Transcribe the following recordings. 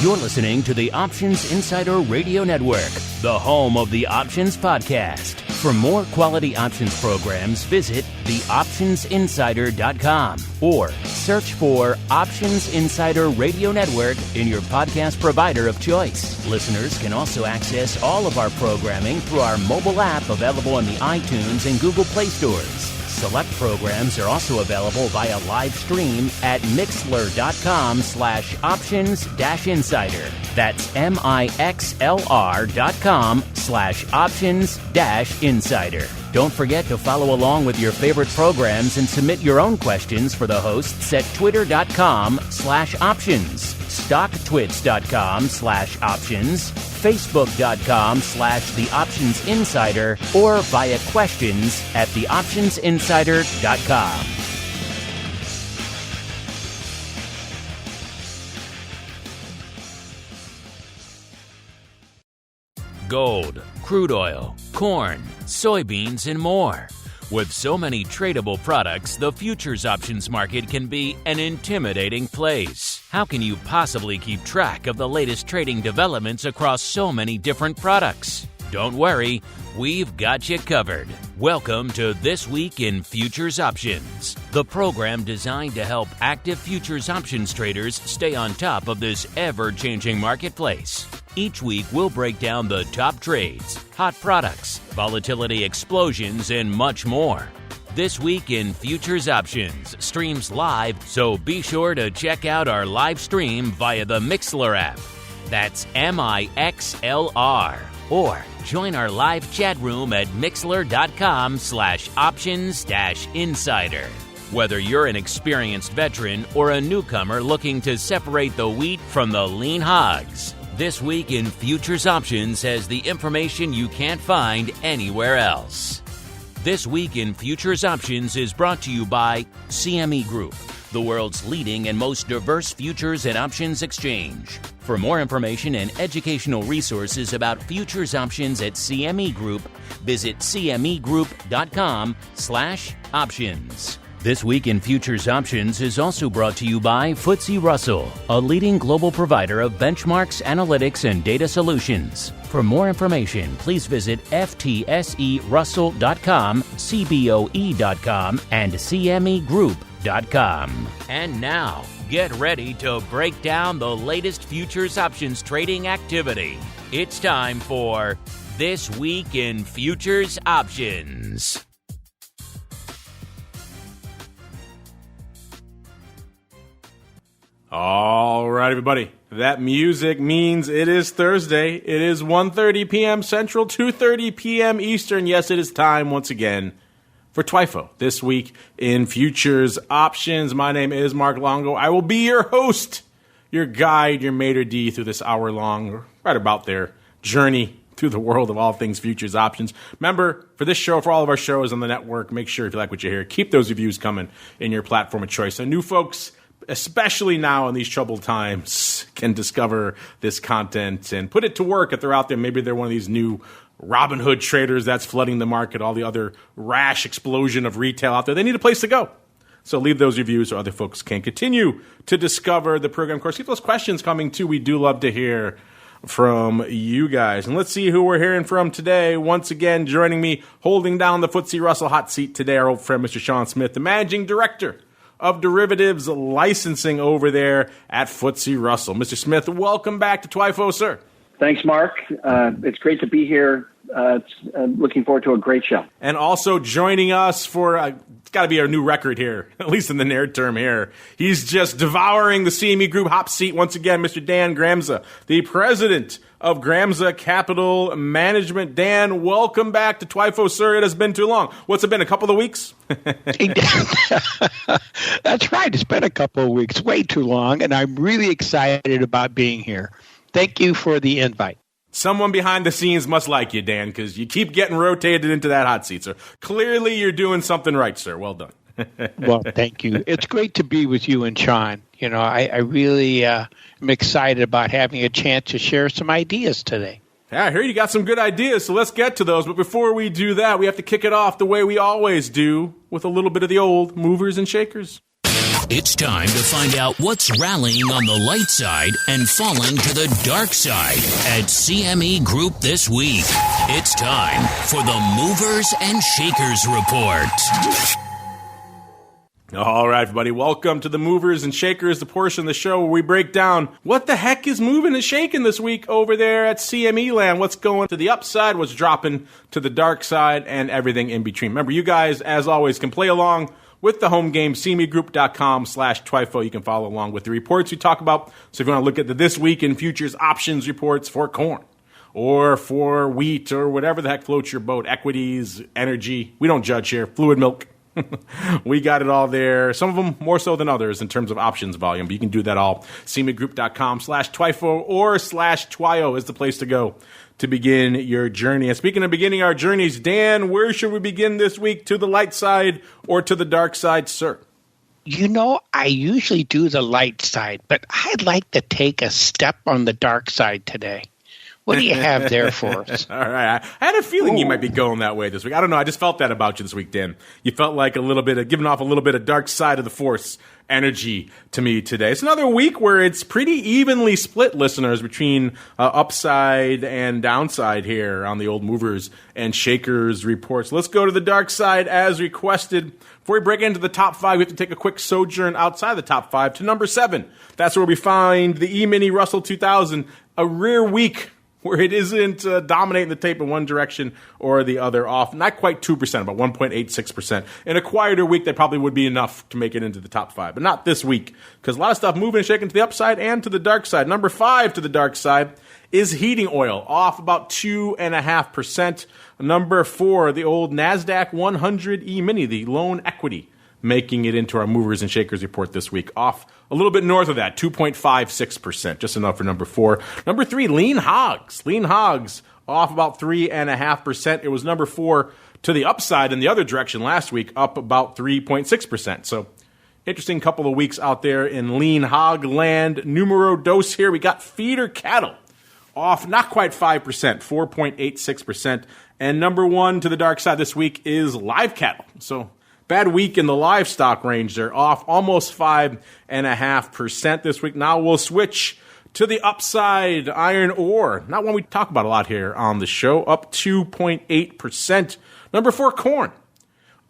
You're listening to the Options Insider Radio Network, the home of the Options Podcast. For more quality options programs, visit theoptionsinsider.com or search for Options Insider Radio Network in your podcast provider of choice. Listeners can also access all of our programming through our mobile app available in the iTunes and Google Play stores. Select programs are also available via live stream at mixlr.com/options-insider. That's mixlr.com/options-insider. Don't forget to follow along with your favorite programs and submit your own questions for the hosts at twitter.com/options, stocktwits.com/options, facebook.com/theoptionsinsider, or via questions at theoptionsinsider.com. Gold, crude oil, corn, soybeans, and more. With so many tradable products, the futures options market can be an intimidating place. How can you possibly keep track of the latest trading developments across so many different products? Don't worry, we've got you covered. Welcome to This Week in Futures Options, the program designed to help active futures options traders stay on top of this ever-changing marketplace. Each week, we'll break down the top trades, hot products, volatility explosions, and much more. This Week in Futures Options streams live, so be sure to check out our live stream via the Mixlr app. That's MIXLR. Or join our live chat room at mixlr.com/options-insider. Whether you're an experienced veteran or a newcomer looking to separate the wheat from the lean hogs, This Week in Futures Options has the information you can't find anywhere else. This Week in Futures Options is brought to you by CME Group, the world's leading and most diverse futures and options exchange. For more information and educational resources about futures options at CME Group, visit cmegroup.com/options. This Week in Futures Options is also brought to you by FTSE Russell, a leading global provider of benchmarks, analytics, and data solutions. For more information, please visit ftserussell.com, cboe.com, and cmegroup.com. And now, get ready to break down the latest futures options trading activity. It's time for This Week in Futures Options. All right, everybody. That music means it is Thursday. It is 1:30 p.m. Central, 2:30 p.m. Eastern. Yes, it is time once again for TWIFO, This Week in Futures Options. My name is Mark Longo. I will be your host, your guide, your maitre d' through this hour-long, right about there, journey through the world of all things futures options. Remember, for this show, for all of our shows on the network, make sure if you like what you hear, keep those reviews coming in your platform of choice. So new folks, especially now in these troubled times, can discover this content and put it to work if they're out there. Maybe they're one of these new Robin Hood traders that's flooding the market, all the other rash explosion of retail out there. They need a place to go. So leave those reviews so other folks can continue to discover the program. Of course, keep those questions coming, too. We do love to hear from you guys. And let's see who we're hearing from today. Once again, joining me, holding down the FTSE Russell hot seat today, our old friend, Mr. Sean Smith, the Managing Director of Derivatives Licensing over there at FTSE Russell. Mr. Smith, welcome back to TWIFO, sir. Thanks, Mark. It's great to be here. Looking forward to a great show. And also joining us for, it's got to be our new record here, at least in the near term here. He's just devouring the CME Group hot seat once again, Mr. Dan GRAMZA, the president of GRAMZA Capital Management. Dan, welcome back to TWIFO, sir. It has been too long. What's it been, a couple of weeks? That's right. It's been a couple of weeks, way too long, and I'm really excited about being here. Thank you for the invite. Someone behind the scenes must like you, Dan, because you keep getting rotated into that hot seat, sir. Clearly, you're doing something right, sir. Well done. Well, thank you. It's great to be with you and Sean. You know, I really am excited about having a chance to share some ideas today. Yeah, I hear you got some good ideas, so let's get to those. But before we do that, we have to kick it off the way we always do, with a little bit of the old movers and shakers. It's time to find out what's rallying on the light side and falling to the dark side at CME Group this week. It's time for the Movers and Shakers Report. All right, everybody, welcome to the Movers and Shakers, the portion of the show where we break down what the heck is moving and shaking this week over there at CME land. What's going to the upside, what's dropping to the dark side, and everything in between. Remember, you guys, as always, can play along with the home game, cmegroup.com/TWIFO. You can follow along with the reports we talk about. So if you want to look at the This Week in Futures options reports for corn or for wheat or whatever the heck floats your boat, equities, energy, we don't judge here, fluid milk. We got it all there. Some of them more so than others in terms of options volume, but you can do that all. cmegroup.com/TWIFO or /TWIO is the place to go to begin your journey. And speaking of beginning our journeys, Dan, where should we begin this week? To the light side or to the dark side, sir? You know, I usually do the light side, but I'd like to take a step on the dark side today. What do you have there for us? All right. I had a feeling you might be going that way this week. I don't know. I just felt that about you this week, Dan. You felt like a little bit of giving off a little bit of dark side of the force energy to me today. It's another week where it's pretty evenly split, listeners, between upside and downside here on the old Movers and Shakers reports. Let's go to the dark side as requested. Before we break into the top five, we have to take a quick sojourn outside the top five to number 7. That's where we find the E-mini Russell 2000, a rare week where it isn't dominating the tape in one direction or the other, off not quite 2%, about 1.86%. In a quieter week, that probably would be enough to make it into the top 5, but not this week, because a lot of stuff moving and shaking to the upside and to the dark side. Number 5 to the dark side is heating oil, off about 2.5%. Number 4, the old NASDAQ 100 E-mini, the lone equity, making it into our Movers and Shakers report this week, off a little bit north of that, 2.56%, just enough for number 4. Number 3, lean hogs. Lean hogs, off about 3.5%. It was number 4 to the upside in the other direction last week, up about 3.6%. So interesting couple of weeks out there in lean hog land. Numero dos here, we got feeder cattle, off not quite 5%, 4.86%. And number 1 to the dark side this week is live cattle. So bad week in the livestock range. They're off almost 5.5% this week. Now we'll switch to the upside. Iron ore, not one we talk about a lot here on the show, up 2.8%. Number 4, corn,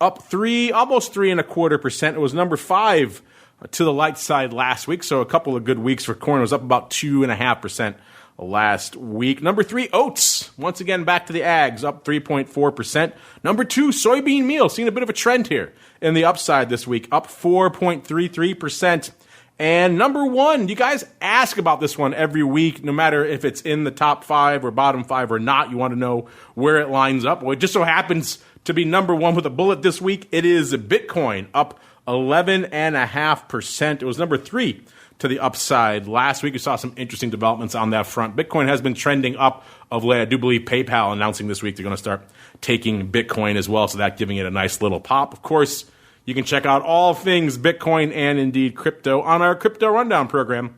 up almost 3.25%. It was number 5 to the light side last week, so a couple of good weeks for corn. It was up about 2.5% last week. Number 3, oats. Once again, back to the ags, up 3.4%. Number 2, soybean meal. Seeing a bit of a trend here in the upside this week, up 4.33%. And number 1, you guys ask about this one every week, no matter if it's in the top 5 or bottom 5 or not. You want to know where it lines up. Well, it just so happens to be number 1 with a bullet this week. It is Bitcoin, up 11.5%. It was number 3 to the upside last week. We saw some interesting developments on that front. Bitcoin has been trending up of late. I do believe PayPal announcing this week they're going to start taking Bitcoin as well, so that giving it a nice little pop. Of course, you can check out all things Bitcoin and indeed crypto on our Crypto Rundown program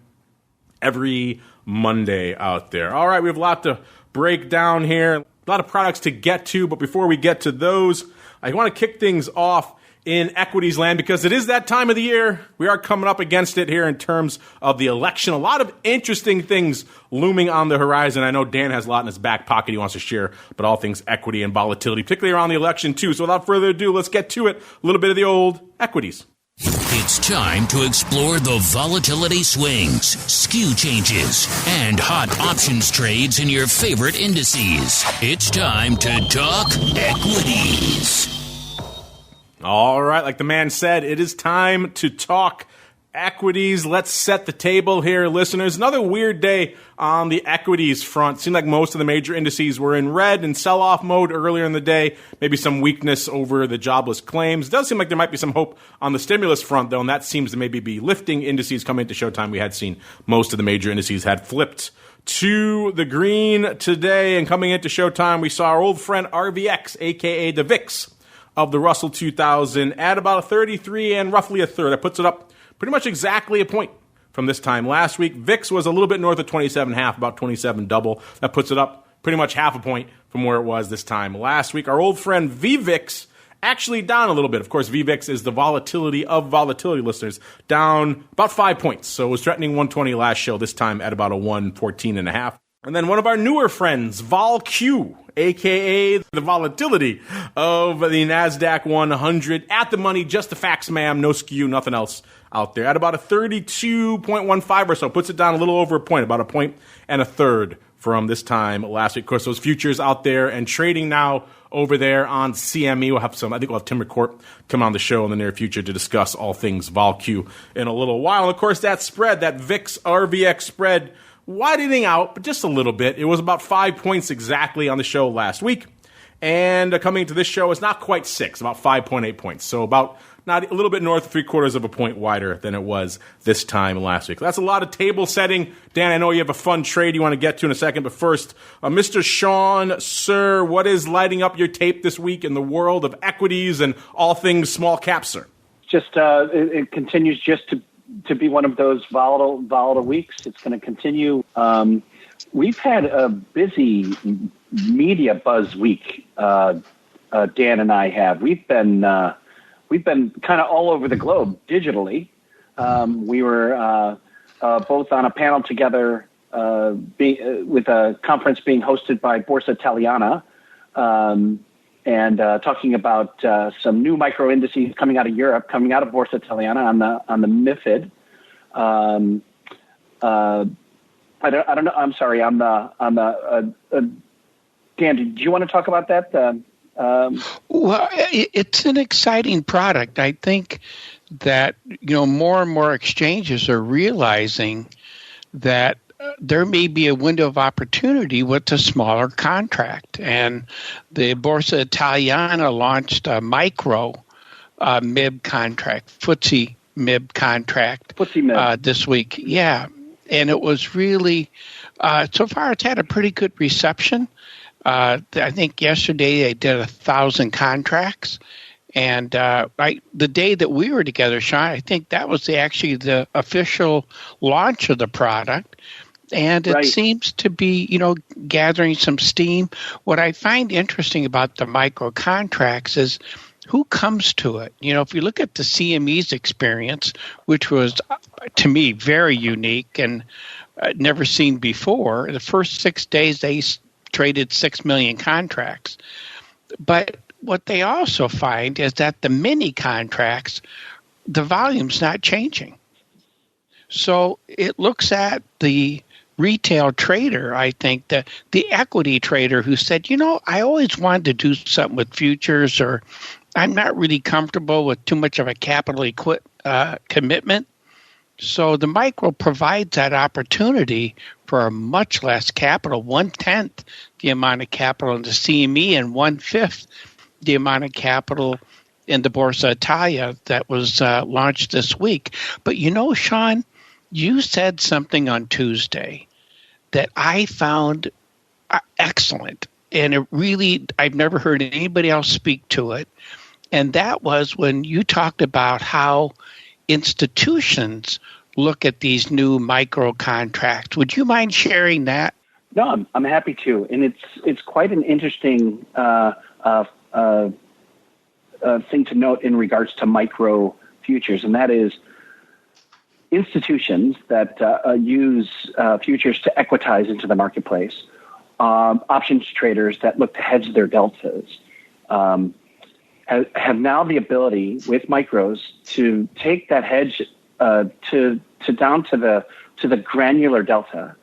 every Monday out there. All right, we have a lot to break down here, a lot of products to get to, but before we get to those, I want to kick things off in equities land, because it is that time of the year. We are coming up against it here in terms of the election. A lot of interesting things looming on the horizon. I know Dan has a lot in his back pocket he wants to share, but all things equity and volatility, particularly around the election too. So without further ado, let's get to it. A little bit of the old equities. It's time to explore the volatility swings, skew changes, and hot options trades in your favorite indices. It's time to talk equities. All right, like the man said, it is time to talk equities. Let's set the table here, listeners. Another weird day on the equities front. Seemed like most of the major indices were in red and sell-off mode earlier in the day. Maybe some weakness over the jobless claims. It does seem like there might be some hope on the stimulus front, though, and that seems to maybe be lifting indices coming into showtime. We had seen most of the major indices had flipped to the green today, and coming into showtime, we saw our old friend RVX, a.k.a. the VIX, of the Russell 2000 at about a 33 and roughly a third. That puts it up pretty much exactly a point from this time last week. VIX was a little bit north of 27.5, about 27 double. That puts it up pretty much half a point from where it was this time last week. Our old friend VVIX actually down a little bit. Of course, VVIX is the volatility of volatility listeners, down about 5 points. So it was threatening 120 last show, this time at about a 114.5. And then one of our newer friends, VolQ, a.k.a. the volatility of the NASDAQ 100, at the money, just the facts, ma'am, no skew, nothing else out there, at about a 32.15 or so, puts it down a little over a point, about a point and a third from this time last week. Of course, those futures out there and trading now over there on CME. We'll have I think we'll have Tim McCourt come on the show in the near future to discuss all things VolQ in a little while. And of course, that spread, that VIX RVX spread, widening out, but just a little bit. It was about 5 points exactly on the show last week. And coming into this show, it's not quite 6, about 5.8 points. So about not a little bit north of 3/4 of a point wider than it was this time last week. That's a lot of table setting. Dan, I know you have a fun trade you want to get to in a second, but first, Mr. Sean, sir, what is lighting up your tape this week in the world of equities and all things small cap, sir? Just it continues just to be one of those volatile weeks. It's going to continue. We've had a busy media buzz week. Dan and I have. We've been kind of all over the globe digitally. We were both on a panel together with a conference being hosted by Borsa Italiana, and talking about some new micro indices coming out of Europe, coming out of Borsa Italiana on the MiFID. I don't know. I'm sorry. On the Dan, do you want to talk about that? Well, it's an exciting product. I think that more and more exchanges are realizing that there may be a window of opportunity with a smaller contract. And the Borsa Italiana launched a micro MIB contract, FTSE MIB contract this week. Yeah. And it was really, so far it's had a pretty good reception. I think yesterday they did 1,000 contracts. And the day that we were together, Sean, I think that was actually the official launch of the product. And it seems to be, gathering some steam. What I find interesting about the micro contracts is who comes to it. If you look at the CME's experience, which was, to me, very unique and never seen before, the first 6 days they traded 6 million contracts. But what they also find is that the mini contracts, the volume's not changing. So it looks at the retail trader, I think, the equity trader who said, I always wanted to do something with futures, or I'm not really comfortable with too much of a capital commitment. So the micro provides that opportunity for a much less capital, 1/10 the amount of capital in the CME and 1/5 the amount of capital in the Borsa Italia that was launched this week. But Sean, you said something on Tuesday that I found excellent, and it really, I've never heard anybody else speak to it. And that was when you talked about how institutions look at these new micro contracts. Would you mind sharing that? No, I'm happy to. And it's quite an interesting thing to note in regards to micro futures, and that is institutions that use futures to equitize into the marketplace, options traders that look to hedge their deltas, have now the ability with micros to take that hedge to down to the granular delta.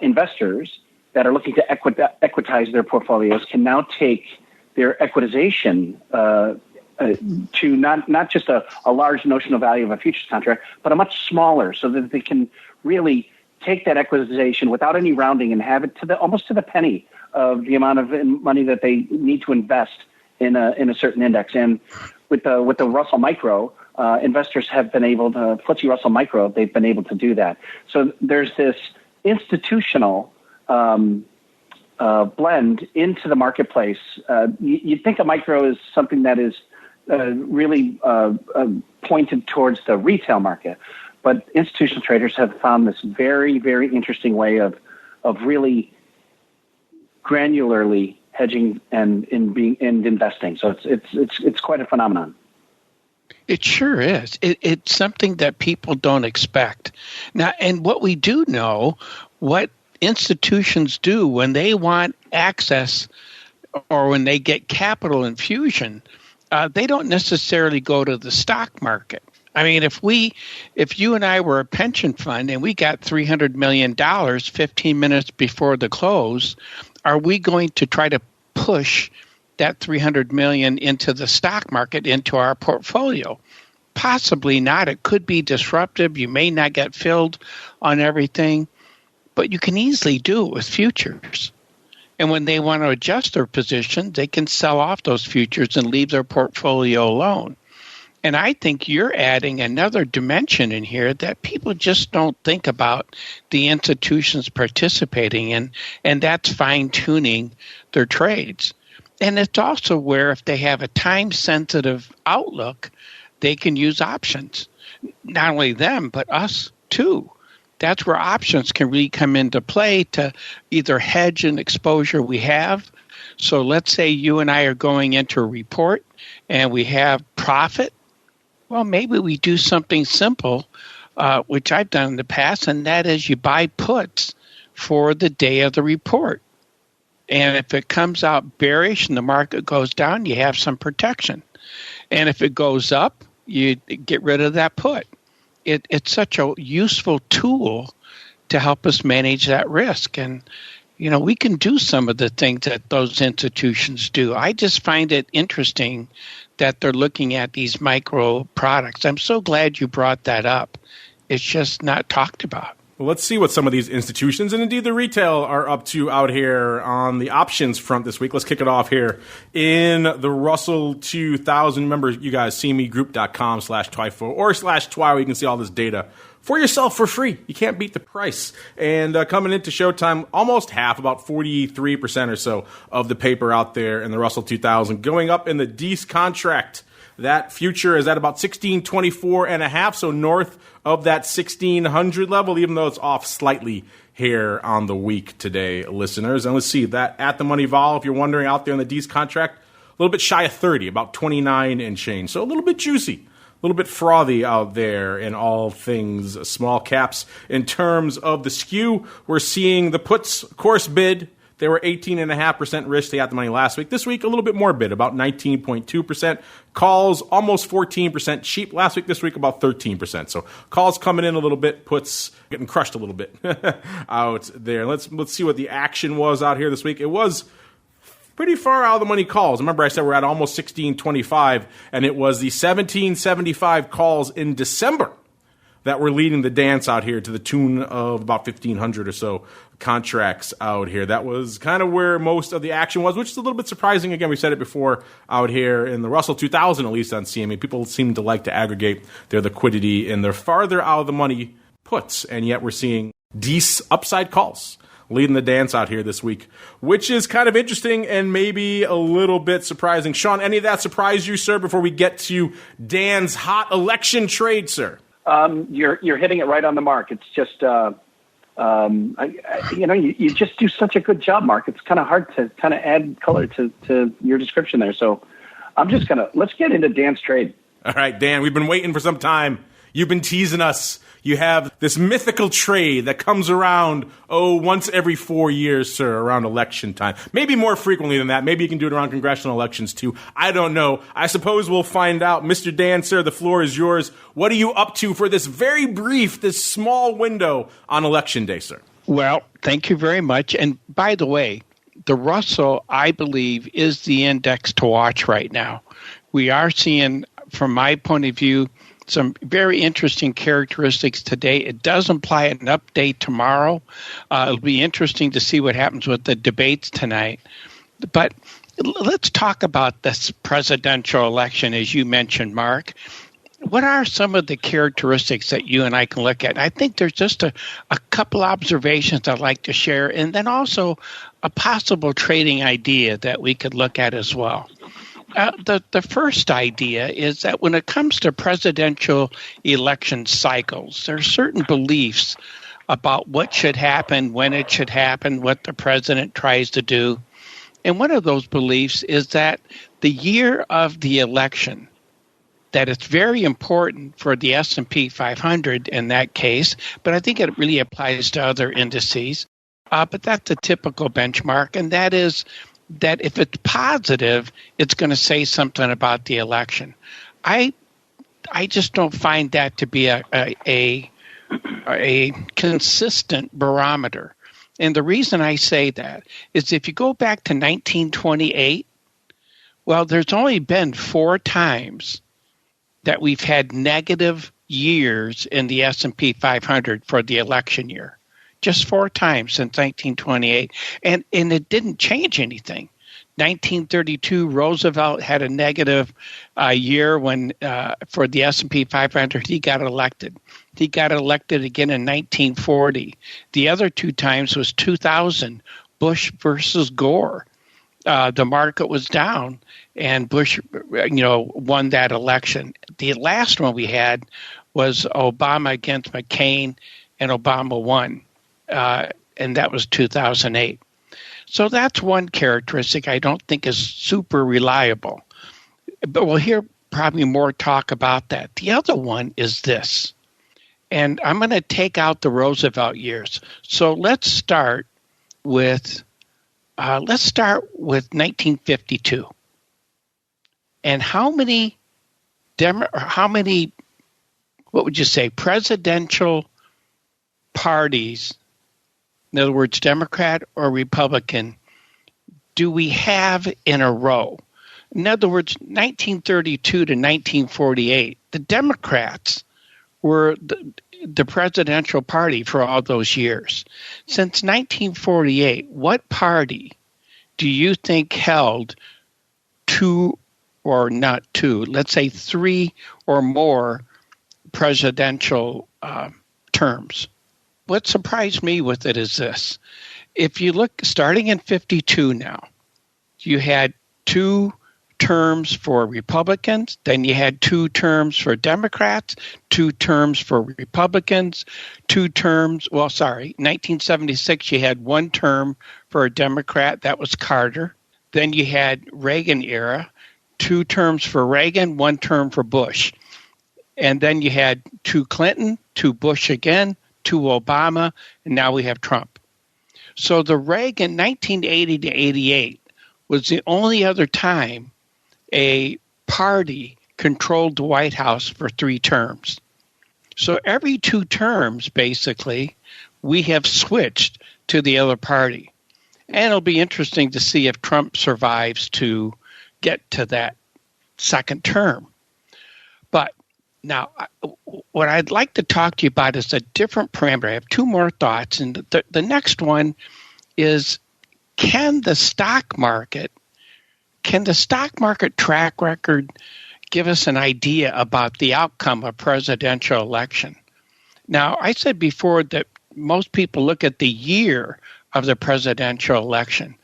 Investors that are looking to equitize their portfolios can now take their equitization to not just a large notional value of a futures contract, but a much smaller, so that they can really take that equitization without any rounding and have it almost to the penny of the amount of money that they need to invest in a certain index. And with the Russell Micro, investors have been able to, FTSE Russell Micro, they've been able to do that. So there's this institutional blend into the marketplace. You'd think a micro is something that is really pointed towards the retail market, but institutional traders have found this very, very interesting way of really granularly hedging and investing. So it's quite a phenomenon. It sure is. It's something that people don't expect. Now, and what we do know, what institutions do when they want access or when they get capital infusion, they don't necessarily go to the stock market. I mean, if you and I were a pension fund and we got $300 million 15 minutes before the close, are we going to try to push that $300 million into the stock market, into our portfolio? Possibly not. It could be disruptive. You may not get filled on everything, but you can easily do it with futures. And when they want to adjust their position, they can sell off those futures and leave their portfolio alone. And I think you're adding another dimension in here that people just don't think about the institutions participating in, and that's fine-tuning their trades. And it's also where if they have a time-sensitive outlook, they can use options. Not only them, but us too. That's where options can really come into play to either hedge an exposure we have. So let's say you and I are going into a report and we have profit. Well, maybe we do something simple, which I've done in the past, and that is you buy puts for the day of the report. And if it comes out bearish and the market goes down, you have some protection. And if it goes up, you get rid of that put. It's such a useful tool to help us manage that risk. And, you know, we can do some of the things that those institutions do. I just find it interesting that they're looking at these micro products. I'm so glad you brought that up. It's just not talked about. Well, let's see what some of these institutions and indeed the retail are up to out here on the options front this week. Let's kick it off here in the Russell 2000. Remember, you guys, cmegroup.com/TWIFO or /TWI. You can see all this data for yourself for free. You can't beat the price. And coming into showtime, almost half, about 43% or so of the paper out there in the Russell 2000 going up in the DEES contract. That future is at about 1624.5, so north of that 1600 level, even though it's off slightly here on the week today, listeners. And let's see, that at the money vol, if you're wondering out there in the DEES contract, a little bit shy of 30, about 29 and change. So a little bit juicy, a little bit frothy out there in all things small caps. In terms of the skew, we're seeing the puts, of course, bid. They were 18.5% risk. They had the money last week. This week, a little bit more bid, about 19.2%. Calls, almost 14% cheap. Last week, this week, about 13%. So calls coming in a little bit, puts getting crushed a little bit out there. Let's see what the action was out here this week. It was pretty far out of the money calls. Remember, I said we're at almost 1625, and it was the 1775 calls in December that were leading the dance out here to the tune of about 1,500 or so contracts out here. That was kind of where most of the action was, which is a little bit surprising. Again, we said it before out here in the Russell 2000, at least on CME. People seem to like to aggregate their liquidity in their farther out of the money puts, and yet we're seeing DEES upside calls leading the dance out here this week, which is kind of interesting and maybe a little bit surprising. Sean, any of that surprise you, sir, before we get to Dan's hot election trade, sir? You're hitting it right on the mark. It's just, you just do such a good job, Mark. It's kind of hard to kind of add color to your description there. So let's get into Dan's trade. All right, Dan, we've been waiting for some time. You've been teasing us. You have this mythical trade that comes around, once every 4 years, sir, around election time. Maybe more frequently than that. Maybe you can do it around congressional elections, too. I don't know. I suppose we'll find out. Mr. Dan, sir, the floor is yours. What are you up to for this very brief, this small window on Election Day, sir? Well, thank you very much. And by the way, the Russell, I believe, is the index to watch right now. We are seeing, from my point of view, some very interesting characteristics today. It does imply an update tomorrow. It'll be interesting to see what happens with the debates tonight. But let's talk about this presidential election, as you mentioned, Mark. What are some of the characteristics that you and I can look at? I think there's just a couple observations I'd like to share, and then also a possible trading idea that we could look at as well. The first idea is that when it comes to presidential election cycles, there are certain beliefs about what should happen, when it should happen, what the president tries to do. And one of those beliefs is that the year of the election, that it's very important for the S&P 500 in that case, but I think it really applies to other indices. But that's a typical benchmark, and that is that if it's positive, it's going to say something about the election. I just don't find that to be a consistent barometer. And the reason I say that is if you go back to 1928, well, there's only been 4 times that we've had negative years in the S&P 500 for the election year. Just 4 times since 1928. And it didn't change anything. 1932, Roosevelt had a negative year when for the S&P 500, he got elected. He got elected again in 1940. The other 2 times was 2000, Bush versus Gore. The market was down, and Bush, won that election. The last one we had was Obama against McCain, and Obama won, and that was 2008. So that's one characteristic I don't think is super reliable. But we'll hear probably more talk about that. The other one is this, and I'm going to take out the Roosevelt years. So let's start with 1952. And how many what would you say, presidential parties, in other words, Democrat or Republican, do we have in a row? In other words, 1932 to 1948, the Democrats were the presidential party for all those years. Since 1948, what party do you think held 2 or not 2, let's say 3 or more presidential terms? What surprised me with it is this. If you look, starting in 52 now, you had 2 terms for Republicans, then you had 2 terms for Democrats, 2 terms for Republicans, 2 terms, 1976 you had 1 term for a Democrat, that was Carter. Then you had Reagan era, 2 terms for Reagan, 1 term for Bush. And then you had 2 Clinton, 2 Bush again, 2 Obama, and now we have Trump. So the Reagan 1980 to 88 was the only other time a party controlled the White House for 3 terms. So every 2 terms, basically, we have switched to the other party. And it'll be interesting to see if Trump survives to get to that second term. But now, what I'd like to talk to you about is a different parameter. I have 2 more thoughts. And the next one is, can the stock market track record give us an idea about the outcome of a presidential election? Now, I said before that most people look at the year of the presidential election.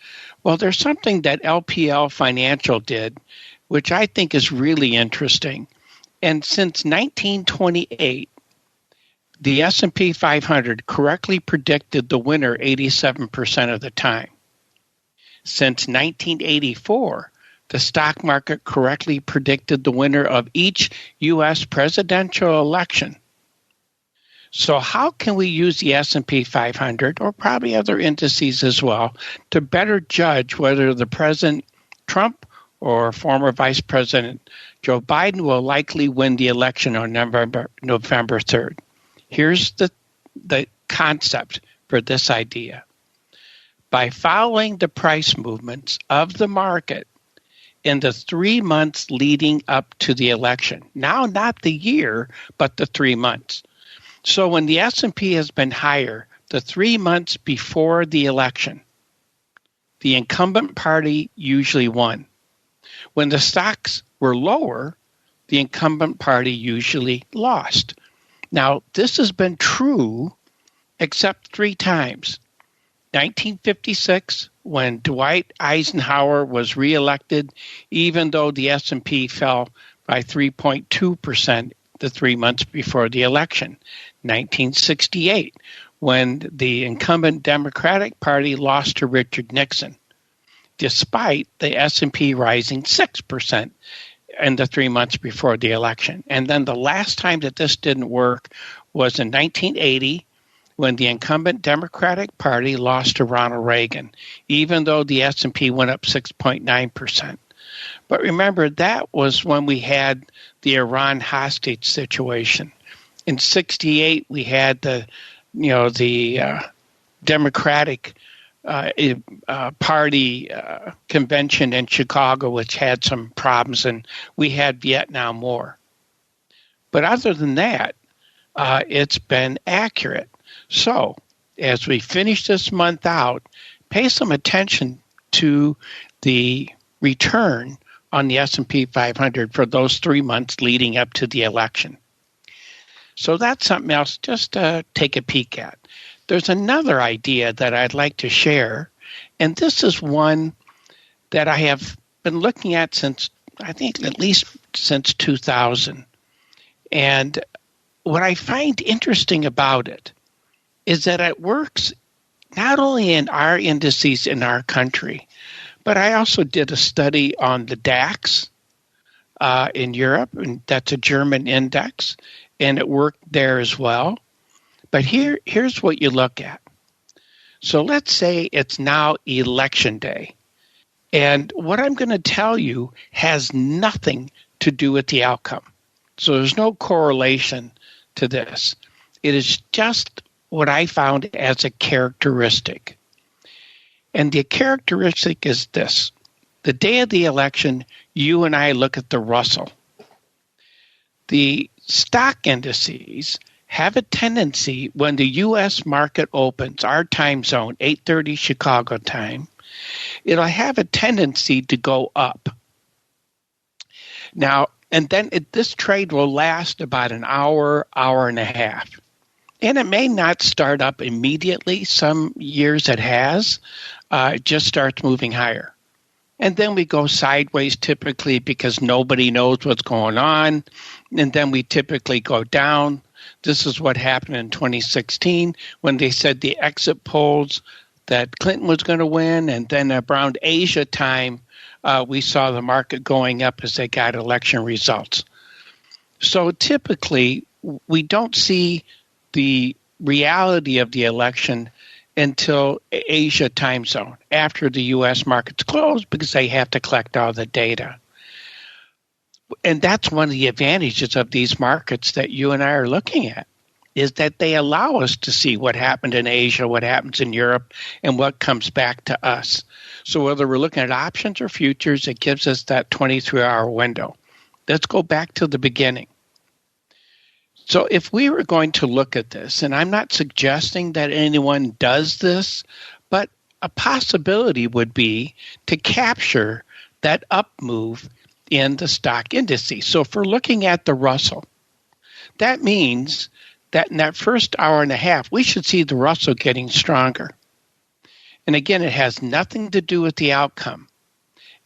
Well, there's something that LPL Financial did, which I think is really interesting. And since 1928, the S&P 500 correctly predicted the winner 87% of the time. Since 1984, the stock market correctly predicted the winner of each U.S. presidential election. So how can we use the S&P 500, or probably other indices as well, to better judge whether the President Trump or former Vice President Joe Biden will likely win the election on November 3rd? Here's the concept for this idea. By following the price movements of the market in the 3 months leading up to the election. Now, not the year, but the 3 months. So when the S&P has been higher, the 3 months before the election, the incumbent party usually won. When the stocks were lower, the incumbent party usually lost. Now, this has been true except 3 times. 1956, when Dwight Eisenhower was reelected, even though the S&P fell by 3.2% the 3 months before the election. 1968, when the incumbent Democratic Party lost to Richard Nixon. despite the S&P rising 6% in the 3 months before the election. And then the last time that this didn't work was in 1980, when the incumbent Democratic Party lost to Ronald Reagan, even though the S&P went up 6.9%. But remember, that was when we had the Iran hostage situation. In '68, we had the Democratic Party convention in Chicago, which had some problems, and we had Vietnam War. But other than that, it's been accurate. So, as we finish this month out, pay some attention to the return on the S&P 500 for those 3 months leading up to the election. So that's something else just to take a peek at. There's another idea that I'd like to share, and this is one that I have been looking at since, I think, at least since 2000. And what I find interesting about it is that it works not only in our indices in our country, but I also did a study on the DAX in Europe, and that's a German index, and it worked there as well. But here's what you look at. So let's say it's now election day, and what I'm going to tell you has nothing to do with the outcome. So there's no correlation to this. It is just what I found as a characteristic. And the characteristic is this. The day of the election, you and I look at the Russell. The stock indices have a tendency when the U.S. market opens, our time zone, 8:30 Chicago time, it'll have a tendency to go up. Now, and then this trade will last about an hour, hour and a half. And it may not start up immediately. Some years it has. It just starts moving higher. And then we go sideways typically because nobody knows what's going on. And then we typically go down. This is what happened in 2016 when they said the exit polls that Clinton was going to win. And then around Asia time, we saw the market going up as they got election results. So typically, we don't see the reality of the election until Asia time zone, after the U.S. markets close, because they have to collect all the data. And that's one of the advantages of these markets that you and I are looking at, is that they allow us to see what happened in Asia, what happens in Europe, and what comes back to us. So whether we're looking at options or futures, it gives us that 23-hour window. Let's go back to the beginning. So if we were going to look at this, and I'm not suggesting that anyone does this, but a possibility would be to capture that up move in the stock indices. So if we're looking at the Russell, that means that in that first hour and a half, we should see the Russell getting stronger. And again, it has nothing to do with the outcome.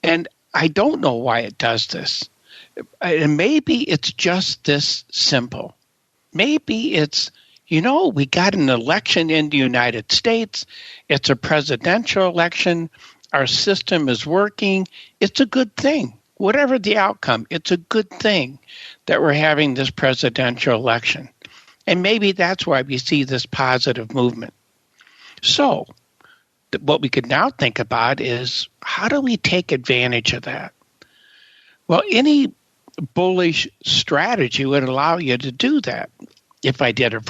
And I don't know why it does this. And maybe it's just this simple. Maybe it's, we got an election in the United States. It's a presidential election. Our system is working. It's a good thing. Whatever the outcome, it's a good thing that we're having this presidential election. And maybe that's why we see this positive movement. So what we could now think about is, how do we take advantage of that? Well, any bullish strategy would allow you to do that. If I did a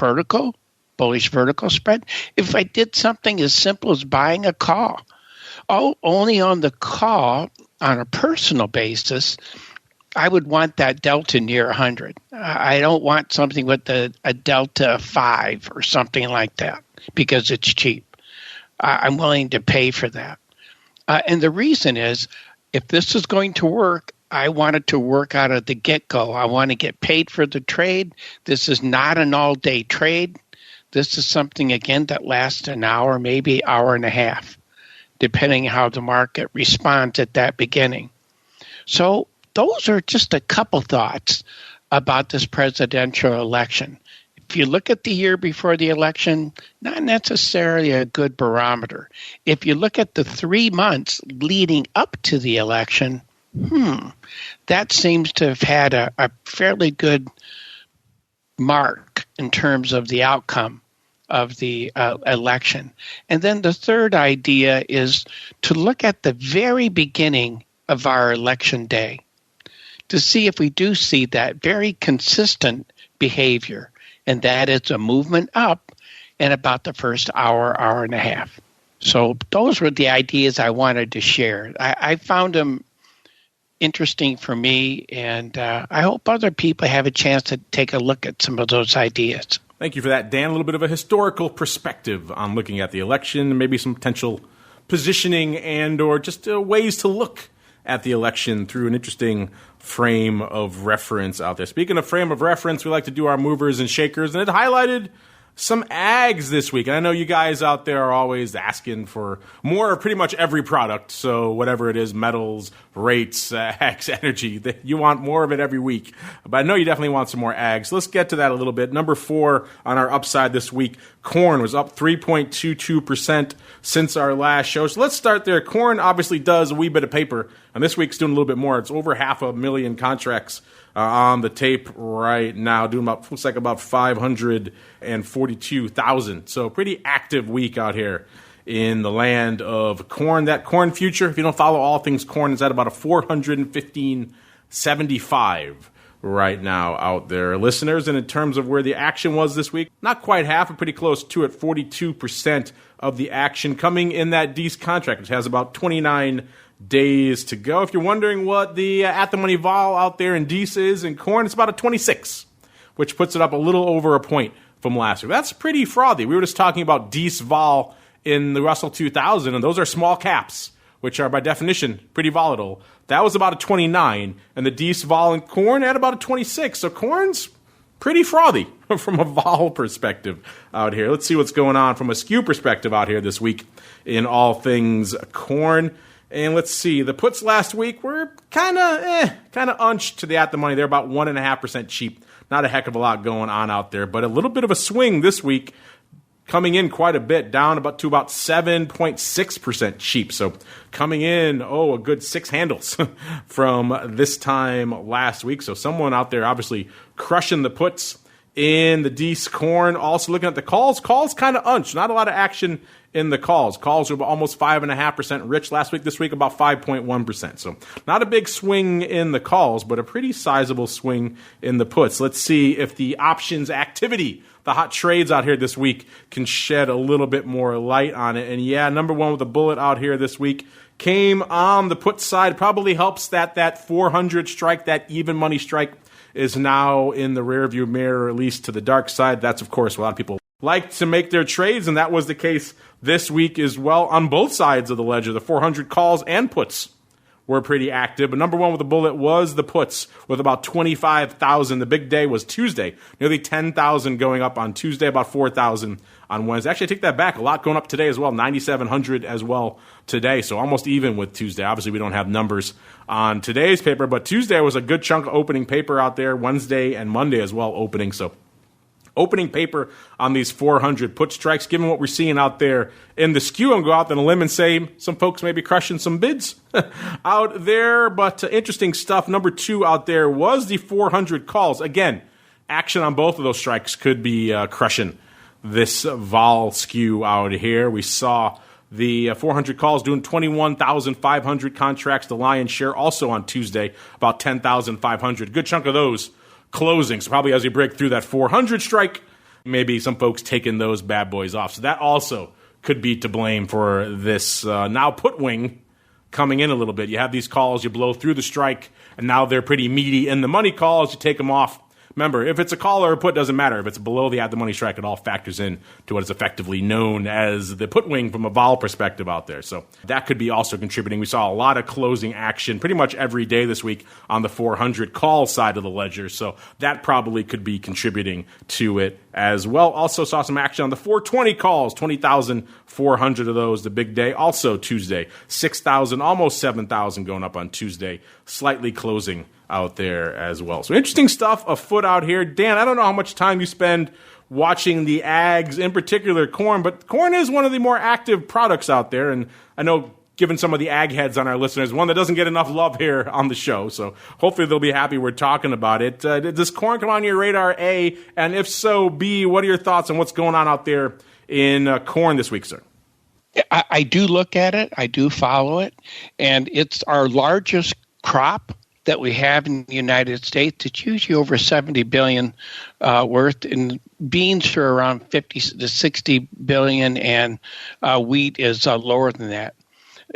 bullish vertical spread, if I did something as simple as buying a call, only on the call on a personal basis, I would want that delta near 100. I don't want something with a delta of 5 or something like that because it's cheap. I'm willing to pay for that. And the reason is, if this is going to work, I want it to work out of the get-go. I want to get paid for the trade. This is not an all-day trade. This is something, again, that lasts an hour, maybe hour and a half, depending how the market responds at that beginning. So those are just a couple thoughts about this presidential election. if you look at the year before the election, not necessarily a good barometer. If you look at the 3 months leading up to the election, that seems to have had a fairly good mark in terms of the outcome of the election. And then the third idea is to look at the very beginning of our election day to see if we do see that very consistent behavior, and that it's a movement up in about the first hour, hour and a half. So those were the ideas I wanted to share. I found them interesting for me, and I hope other people have a chance to take a look at some of those ideas. Thank you for that, Dan. A little bit of a historical perspective on looking at the election, maybe some potential positioning and or just ways to look at the election through an interesting frame of reference out there. Speaking of frame of reference, we like to do our movers and shakers, and it highlighted some ags this week. And I know you guys out there are always asking for more of pretty much every product. So whatever it is, metals, rates, ags, energy, you want more of it every week. But I know you definitely want some more ags. Let's get to that a little bit. Number 4 on our upside this week, corn was up 3.22% since our last show. So let's start there. Corn obviously does a wee bit of paper, and this week's doing a little bit more. It's over 500,000 contracts on the tape right now, doing about, looks like about 542,000. So pretty active week out here in the land of corn. That corn future, if you don't follow all things corn, is at about a 415.75 right now out there, listeners. And in terms of where the action was this week, not quite half, but pretty close to it. 42% of the action coming in that DEES contract, which has about 29 days to go. If you're wondering what the at-the-money vol out there in DEES is in corn, it's about a 26, which puts it up a little over a point from last year. That's pretty frothy. We were just talking about DEES vol in the Russell 2000, and those are small caps, which are by definition pretty volatile. That was about a 29, and the DEES vol in corn at about a 26. So corn's pretty frothy from a vol perspective out here. Let's see what's going on from a skew perspective out here this week in all things corn. And let's see, the puts last week were kind of unched to the at the money. They're about 1.5% cheap. Not a heck of a lot going on out there, but a little bit of a swing this week, coming in quite a bit, down to about 7.6% cheap. So coming in, a good 6 handles from this time last week. So someone out there obviously crushing the puts in the DEES corn. Also looking at the calls. Calls kind of unched. Not a lot of action in the calls. Calls are almost 5.5% rich last week. This week, about 5.1%. So not a big swing in the calls, but a pretty sizable swing in the puts. Let's see if the options activity, the hot trades out here this week, can shed a little bit more light on it. And yeah, number 1 with a bullet out here this week came on the put side. Probably helps that 400 strike, that even money strike, is now in the rearview mirror, at least to the dark side. That's, of course, a lot of people like to make their trades, and that was the case this week as well on both sides of the ledger. The 400 calls and puts were pretty active, but number 1 with a bullet was the puts with about 25,000. The big day was Tuesday, nearly 10,000 going up on Tuesday, about 4,000 on Wednesday. Actually, I take that back. A lot going up today as well, 9,700 as well today, so almost even with Tuesday. Obviously, we don't have numbers on today's paper, but Tuesday was a good chunk of opening paper out there. Wednesday and Monday as well opening, so opening paper on these 400 put strikes, given what we're seeing out there in the skew. I'm going to go out on a limb and say some folks may be crushing some bids out there, but interesting stuff. Number 2 out there was the 400 calls. Again, action on both of those strikes could be crushing this vol skew out here. We saw the 400 calls doing 21,500 contracts, the lion's share also on Tuesday, about 10,500. Good chunk of those closing. So probably as you break through that 400 strike, maybe some folks taking those bad boys off. So that also could be to blame for this now put wing coming in a little bit. You have these calls, you blow through the strike, and now they're pretty meaty in the money calls. You take them off. Remember, if it's a call or a put, doesn't matter. If it's below the at-the-money strike, it all factors in to what is effectively known as the put wing from a vol perspective out there. So that could be also contributing. We saw a lot of closing action pretty much every day this week on the 400 call side of the ledger. So that probably could be contributing to it as well. Also saw some action on the 420 calls, 20,400 of those, the big day. Also Tuesday, 6,000, almost 7,000 going up on Tuesday, slightly closing out there as well. So interesting stuff afoot out here. Dan, I don't know how much time you spend watching the ags, in particular corn. But corn is one of the more active products out there, and I know, given some of the ag heads on our listeners, one that doesn't get enough love here on the show. So hopefully they'll be happy we're talking about it. Does corn come on your radar, A? And if so, B, what are your thoughts on what's going on out there in corn this week, sir? I do look at it. I do follow it. And it's our largest crop that we have in the United States. It's usually over 70 billion worth, and beans are around 50 to 60 billion, and wheat is lower than that.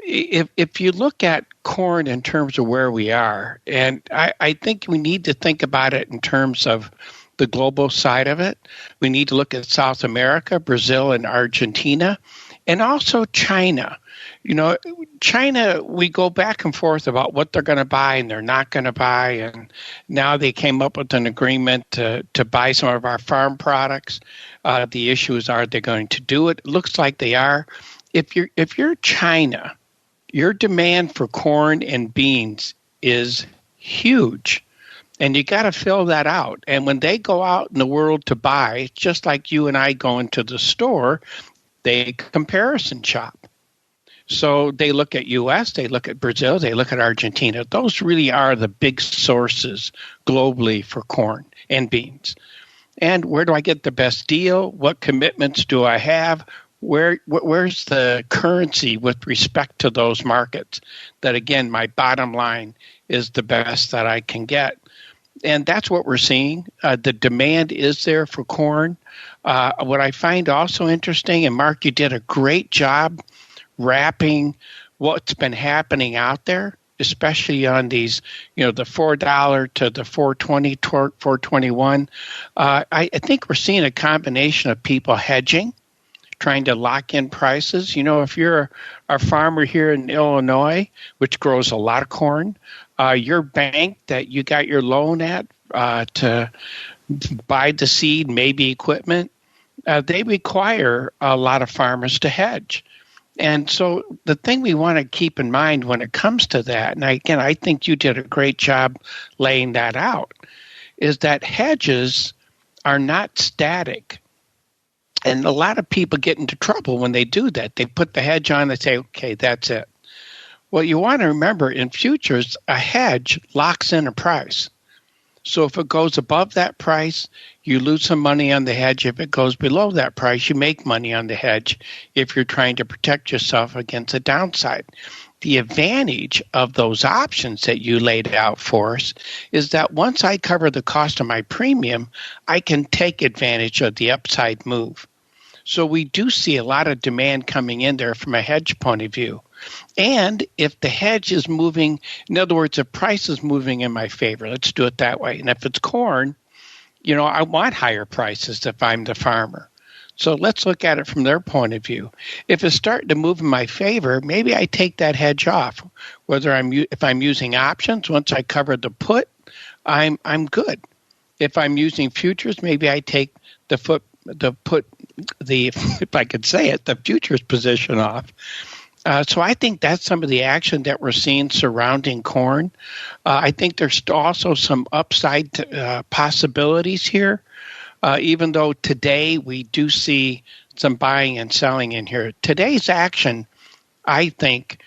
If you look at corn in terms of where we are, and I think we need to think about it in terms of the global side of it. We need to look at South America, Brazil, and Argentina, and also China. You know, China, we go back and forth about what they're going to buy and they're not going to buy. And now they came up with an agreement to buy some of our farm products. The issue is, are they going to do it? It looks like they are. If you're China, your demand for corn and beans is huge. And you got to fill that out. And when they go out in the world to buy, it's just like you and I go into the store, they comparison shop. So they look at U.S., they look at Brazil, they look at Argentina. Those really are the big sources globally for corn and beans. And where do I get the best deal? What commitments do I have? Where's the currency with respect to those markets? That, again, my bottom line is the best that I can get. And that's what we're seeing. The demand is there for corn. What I find also interesting, and Mark, you did a great job wrapping what's been happening out there, especially on these, the $4 to the $4.20, $4.21. I think we're seeing a combination of people hedging, trying to lock in prices. If you're a farmer here in Illinois, which grows a lot of corn, your bank that you got your loan at to buy the seed, maybe equipment, they require a lot of farmers to hedge. And so the thing we want to keep in mind when it comes to that, and again, I think you did a great job laying that out, is that hedges are not static. And a lot of people get into trouble when they do that. They put the hedge on, they say, okay, that's it. Well, you want to remember, in futures, a hedge locks in a price. So if it goes above that price, you lose some money on the hedge. If it goes below that price, you make money on the hedge if you're trying to protect yourself against a downside. The advantage of those options that you laid out for us is that once I cover the cost of my premium, I can take advantage of the upside move. So we do see a lot of demand coming in there from a hedge point of view. And if the hedge is moving, in other words, if price is moving in my favor, let's do it that way. And if it's corn, I want higher prices if I'm the farmer. So let's look at it from their point of view. If it's starting to move in my favor, maybe I take that hedge off. If I'm using options, once I cover the put, I'm good. If I'm using futures, maybe I take the if I could say it, the futures position off. So I think that's some of the action that we're seeing surrounding corn. I think there's also some upside possibilities here, even though today we do see some buying and selling in here. Today's action, I think,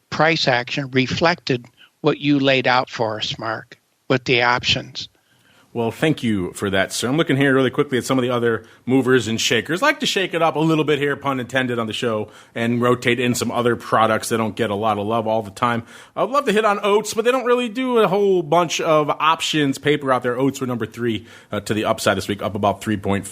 price action reflected what you laid out for us, Mark, with the options. Well, thank you for that, sir. I'm looking here really quickly at some of the other movers and shakers. I like to shake it up a little bit here, pun intended, on the show, and rotate in some other products that don't get a lot of love all the time. I'd love to hit on oats, but they don't really do a whole bunch of options paper out there. Oats were number 3 to the upside this week, up about 3.4%.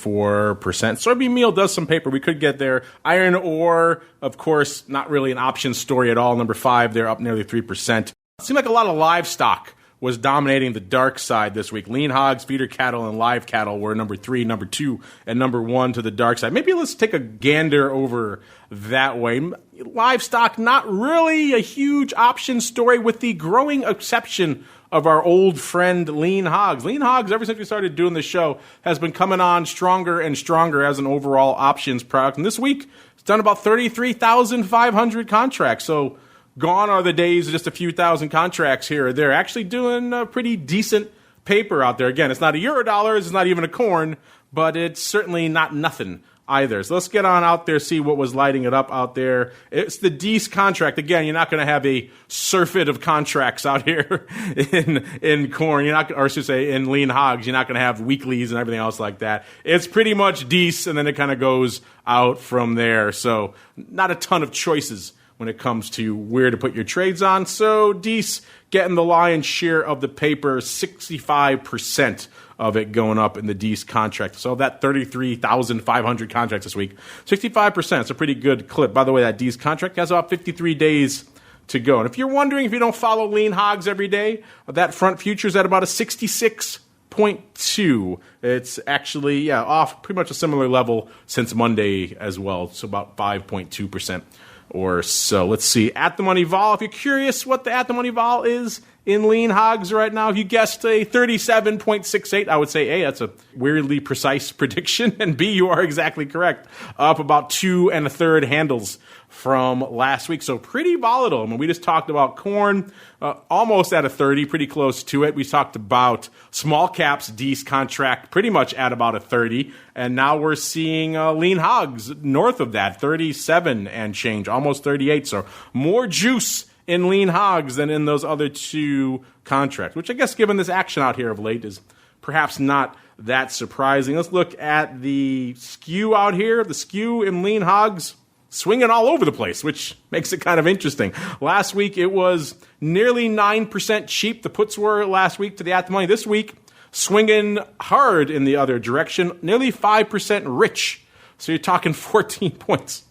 Soybean meal does some paper. We could get there. Iron ore, of course, not really an option story at all. Number 5, they're up nearly 3%. It seemed like a lot of livestock was dominating the dark side this week. Lean hogs, feeder cattle, and live cattle were number 3, number 2, and number 1 to the dark side. Maybe let's take a gander over that way. Livestock, not really a huge option story with the growing exception of our old friend lean hogs. Lean hogs, ever since we started doing this show, has been coming on stronger and stronger as an overall options product. And this week, it's done about 33,500 contracts. So gone are the days of just a few thousand contracts here or there. Actually doing a pretty decent paper out there. Again, it's not a Eurodollars, it's not even a corn, but it's certainly not nothing either. So let's get on out there, see what was lighting it up out there. It's the DEES contract. Again, you're not going to have a surfeit of contracts out here in corn. You're not, or I should say in lean hogs. You're not going to have weeklies and everything else like that. It's pretty much DEES, and then it kind of goes out from there. So not a ton of choices when it comes to where to put your trades on. So DEES getting the lion's share of the paper, 65% of it going up in the DEES contract. So that 33,500 contracts this week, 65%. It's a pretty good clip. By the way, that DEES contract has about 53 days to go. And if you're wondering, if you don't follow lean hogs every day, that front future's at about a 66.2. It's actually, off pretty much a similar level since Monday as well. So about 5.2% or so. Let's see. At the money vol. If you're curious what the at the money vol is in lean hogs right now, if you guessed a 37.68, I would say A, that's a weirdly precise prediction, and B, you are exactly correct. Up about 2 1/3 handles from last week. So pretty volatile. I mean, we just talked about corn, almost at a 30, pretty close to it. We talked about small caps, DEES contract, pretty much at about a 30. And now we're seeing lean hogs north of that, 37 and change, almost 38. So more juice in lean hogs than in those other two contracts, which I guess given this action out here of late is perhaps not that surprising. Let's look at the skew out here. The skew in lean hogs swinging all over the place, which makes it kind of interesting. Last week, it was nearly 9% cheap. The puts were last week to the at the money. This week, swinging hard in the other direction, nearly 5% rich. So you're talking 14 points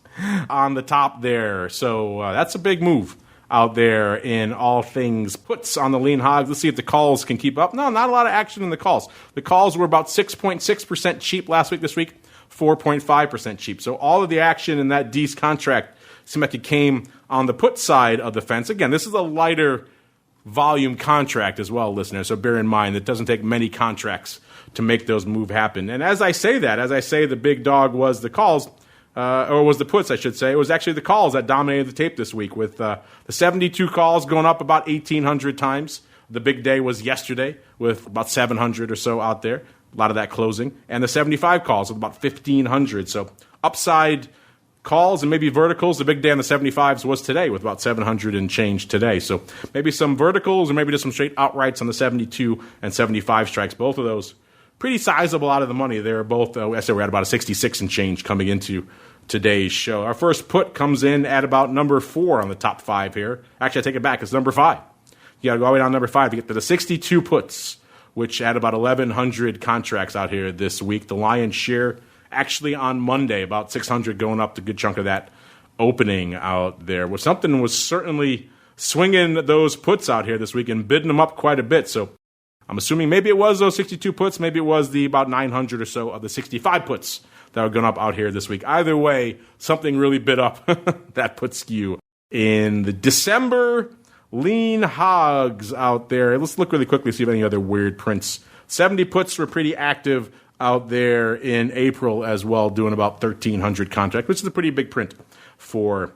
on the top there. So that's a big move out there in all things puts on the lean hogs. Let's see if the calls can keep up. No, not a lot of action in the calls. The calls were about 6.6% cheap last week. This week, 4.5% cheap. So all of the action in that DEES contract seemed like it came on the put side of the fence. Again, this is a lighter volume contract as well, listeners. So bear in mind it doesn't take many contracts to make those move happen. And as I say the big dog was the calls, or was the puts, I should say. It was actually the calls that dominated the tape this week with the 72 calls going up about 1,800 times. The big day was yesterday with about 700 or so out there. A lot of that closing. And the 75 calls with about 1,500. So upside calls and maybe verticals. The big day on the 75s was today with about 700 and change today. So maybe some verticals or maybe just some straight outrights on the 72 and 75 strikes. Both of those pretty sizable out of the money. They're both, I said we're at about a 66 and change coming into today's show. Our first put comes in at about number 4 on the top 5 here. Actually, I take it back. It's number 5. You got to go all the way down to number 5 to get to the 62 puts, which had about 1,100 contracts out here this week. The lion's share actually on Monday, about 600 going up, the good chunk of that opening out there. Well, something was certainly swinging those puts out here this week and bidding them up quite a bit. So I'm assuming maybe it was those 62 puts, maybe it was the about 900 or so of the 65 puts that are going up out here this week. Either way, something really bid up that put skew in the December lean hogs out there. Let's look really quickly, see if any other weird prints. 70 puts were pretty active out there in April as well, doing about 1,300 contract, which is a pretty big print for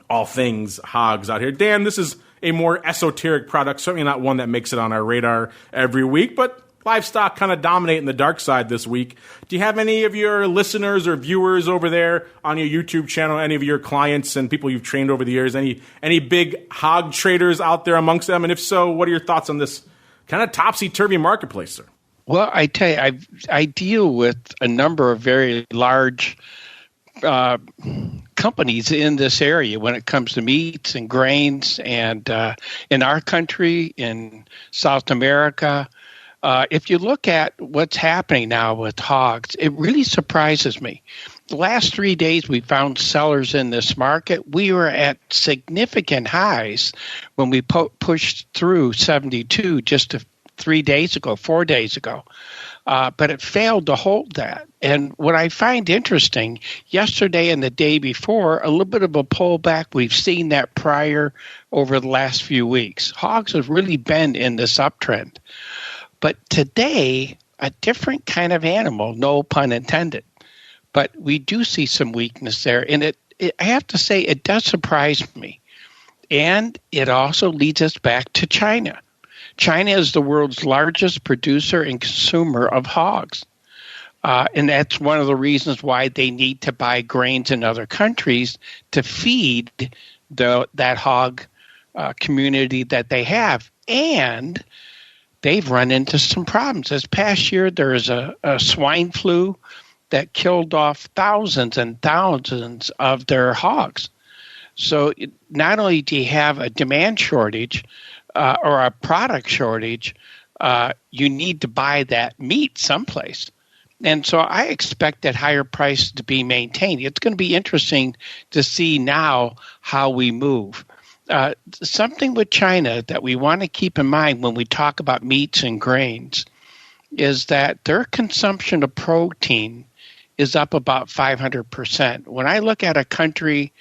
all things hogs out here. Dan, this is a more esoteric product, certainly not one that makes it on our radar every week, but livestock kind of dominate in the dark side this week. Do you have any of your listeners or viewers over there on your YouTube channel, any of your clients and people you've trained over the years, any big hog traders out there amongst them? And if so, what are your thoughts on this kind of topsy-turvy marketplace, sir? Well, I tell you, I deal with a number of very large companies in this area when it comes to meats and grains, and in our country, in South America. If you look at what's happening now with hogs, it really surprises me. The last 3 days we found sellers in this market. We were at significant highs when we pushed through 72 just 4 days ago. But it failed to hold that. And what I find interesting, yesterday and the day before, a little bit of a pullback. We've seen that prior over the last few weeks. Hogs have really been in this uptrend. But today, a different kind of animal, no pun intended. But we do see some weakness there. And I have to say, it does surprise me. And it also leads us back to China. China is the world's largest producer and consumer of hogs. And that's one of the reasons why they need to buy grains in other countries to feed that hog community that they have. And they've run into some problems. This past year, there was a swine flu that killed off thousands and thousands of their hogs. So not only do you have a demand shortage or a product shortage, you need to buy that meat someplace. And so I expect that higher price to be maintained. It's going to be interesting to see now how we move. Something with China that we want to keep in mind when we talk about meats and grains is that their consumption of protein is up about 500%. When I look at a country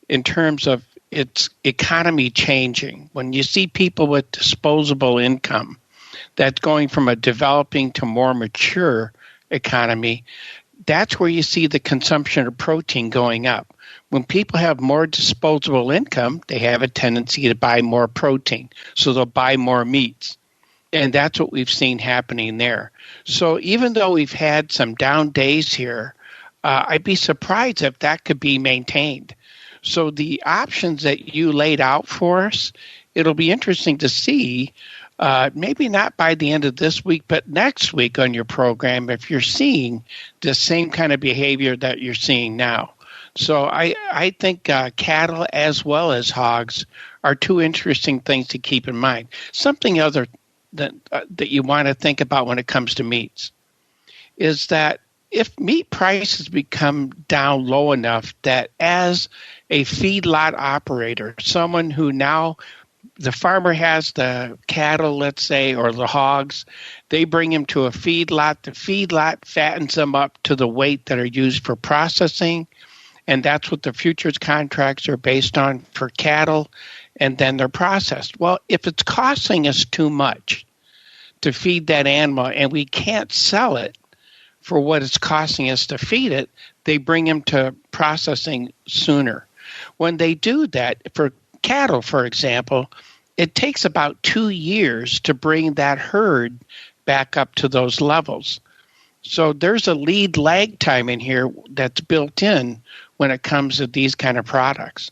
in terms of its economy changing, when you see people with disposable income that's going from a developing to more mature economy, that's where you see the consumption of protein going up. When people have more disposable income, they have a tendency to buy more protein, so they'll buy more meats. And that's what we've seen happening there. So even though we've had some down days here, I'd be surprised if that could be maintained. So the options that you laid out for us, it'll be interesting to see, maybe not by the end of this week, but next week on your program, if you're seeing the same kind of behavior that you're seeing now. So I think cattle as well as hogs are two interesting things to keep in mind. Something other that you want to think about when it comes to meats is that if meat prices become down low enough that as a feedlot operator, someone who now the farmer has the cattle, let's say, or the hogs, they bring them to a feedlot. The feedlot fattens them up to the weight that are used for processing, and that's what the futures contracts are based on for cattle, and then they're processed. Well, if it's costing us too much to feed that animal and we can't sell it for what it's costing us to feed it, they bring them to processing sooner. When they do that, for cattle, for example, it takes about 2 years to bring that herd back up to those levels. So there's a lead lag time in here that's built in when it comes to these kind of products.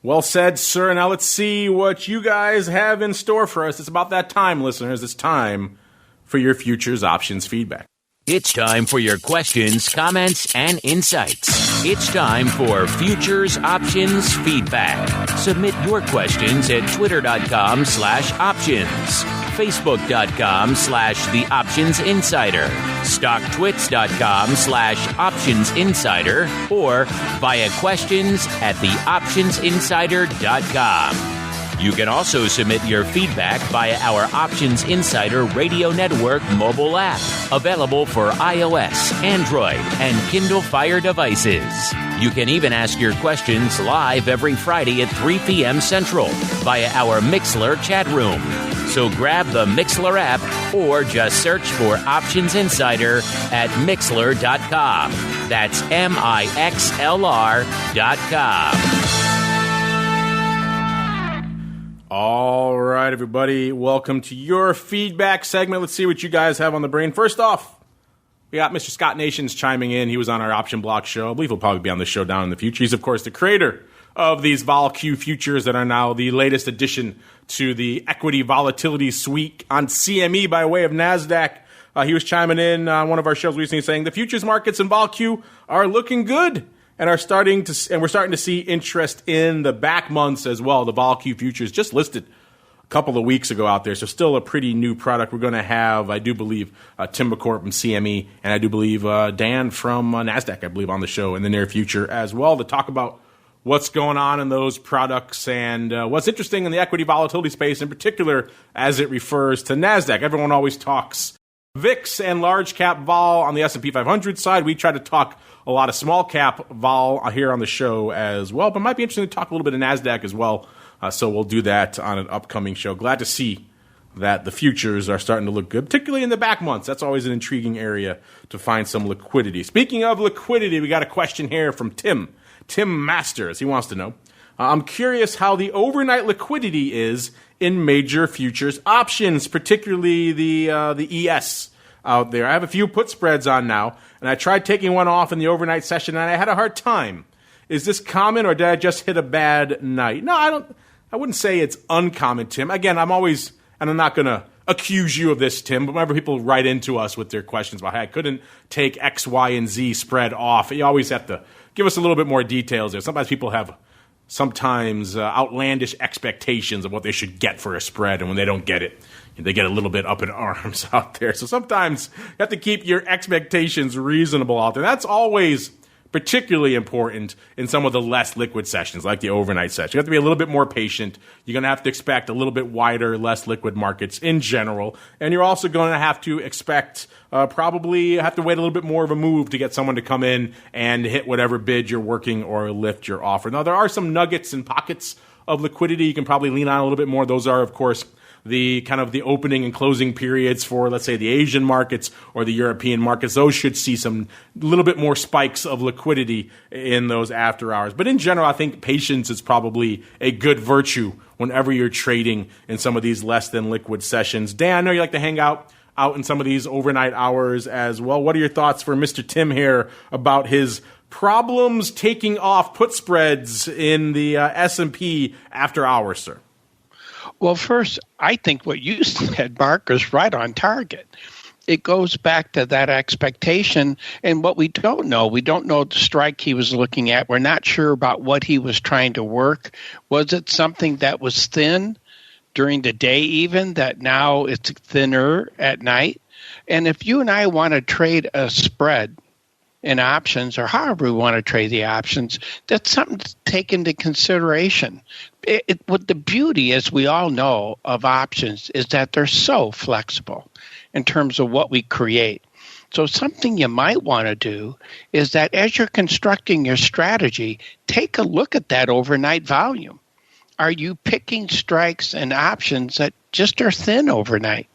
Well said, sir. Now let's see what you guys have in store for us. It's about that time, listeners. It's time for your futures options feedback. It's time for your questions, comments, and insights. It's time for Futures Options Feedback. Submit your questions at twitter.com/options, facebook.com/The Options Insider, stocktwits.com/Options Insider, or via questions at theoptionsinsider.com. You can also submit your feedback via our Options Insider Radio Network mobile app, available for iOS, Android, and Kindle Fire devices. You can even ask your questions live every Friday at 3 p.m. Central via our Mixlr chat room. So grab the Mixlr app or just search for Options Insider at Mixlr.com. That's MIXLR.com. All right, everybody. Welcome to your feedback segment. Let's see what you guys have on the brain. First off, we got Mr. Scott Nations chiming in. He was on our Option Block show. I believe he'll probably be on the show down in the future. He's, of course, the creator of these VolQ futures that are now the latest addition to the equity volatility suite on CME by way of NASDAQ. He was chiming in on one of our shows recently saying the futures markets in VolQ are looking good. And we're starting to see interest in the back months as well. The VolQ futures just listed a couple of weeks ago out there, so still a pretty new product. We're going to have, I do believe, Tim McCourt from CME, and I do believe Dan from NASDAQ, I believe, on the show in the near future as well to talk about what's going on in those products and what's interesting in the equity volatility space, in particular as it refers to NASDAQ. Everyone always talks VIX and large cap vol on the S&P 500 side. We try to talk a lot of small cap vol here on the show as well, but it might be interesting to talk a little bit of NASDAQ as well. So we'll do that on an upcoming show. Glad to see that the futures are starting to look good, particularly in the back months. That's always an intriguing area to find some liquidity. Speaking of liquidity, we got a question here from Tim Masters. He wants to know, I'm curious how the overnight liquidity is in major futures options, particularly the ES out there. I have a few put spreads on now, and I tried taking one off in the overnight session, and I had a hard time. Is this common, or did I just hit a bad night? No, I wouldn't say it's uncommon, Tim. Again, I'm not going to accuse you of this, Tim, but whenever people write into us with their questions about, hey, I couldn't take X, Y, and Z spread off, you always have to give us a little bit more details there. Sometimes people have outlandish expectations of what they should get for a spread, and when they don't get it, they get a little bit up in arms out there. So sometimes you have to keep your expectations reasonable out there. That's always particularly important in some of the less liquid sessions, like the overnight session. You have to be a little bit more patient. You're going to have to expect a little bit wider, less liquid markets in general. And you're also going to have to expect probably have to wait a little bit more of a move to get someone to come in and hit whatever bid you're working or lift your offer. Now, there are some nuggets and pockets of liquidity you can probably lean on a little bit more. Those are, of course, the kind of the opening and closing periods for, let's say, the Asian markets or the European markets. Those should see some little bit more spikes of liquidity in those after hours. But in general, I think patience is probably a good virtue whenever you're trading in some of these less than liquid sessions. Dan, I know you like to hang out in some of these overnight hours as well. What are your thoughts for Mr. Tim here about his problems taking off put spreads in the S&P after hours, sir? Well, first, I think what you said, Mark, is right on target. It goes back to that expectation and what we don't know. We don't know the strike he was looking at. We're not sure about what he was trying to work. Was it something that was thin during the day even, that now it's thinner at night? And if you and I want to trade a spread in options, or however we want to trade the options, that's something to take into consideration. What the beauty, as we all know, of options is that they're so flexible in terms of what we create. So something you might want to do is that as you're constructing your strategy, take a look at that overnight volume. Are you picking strikes and options that just are thin overnight?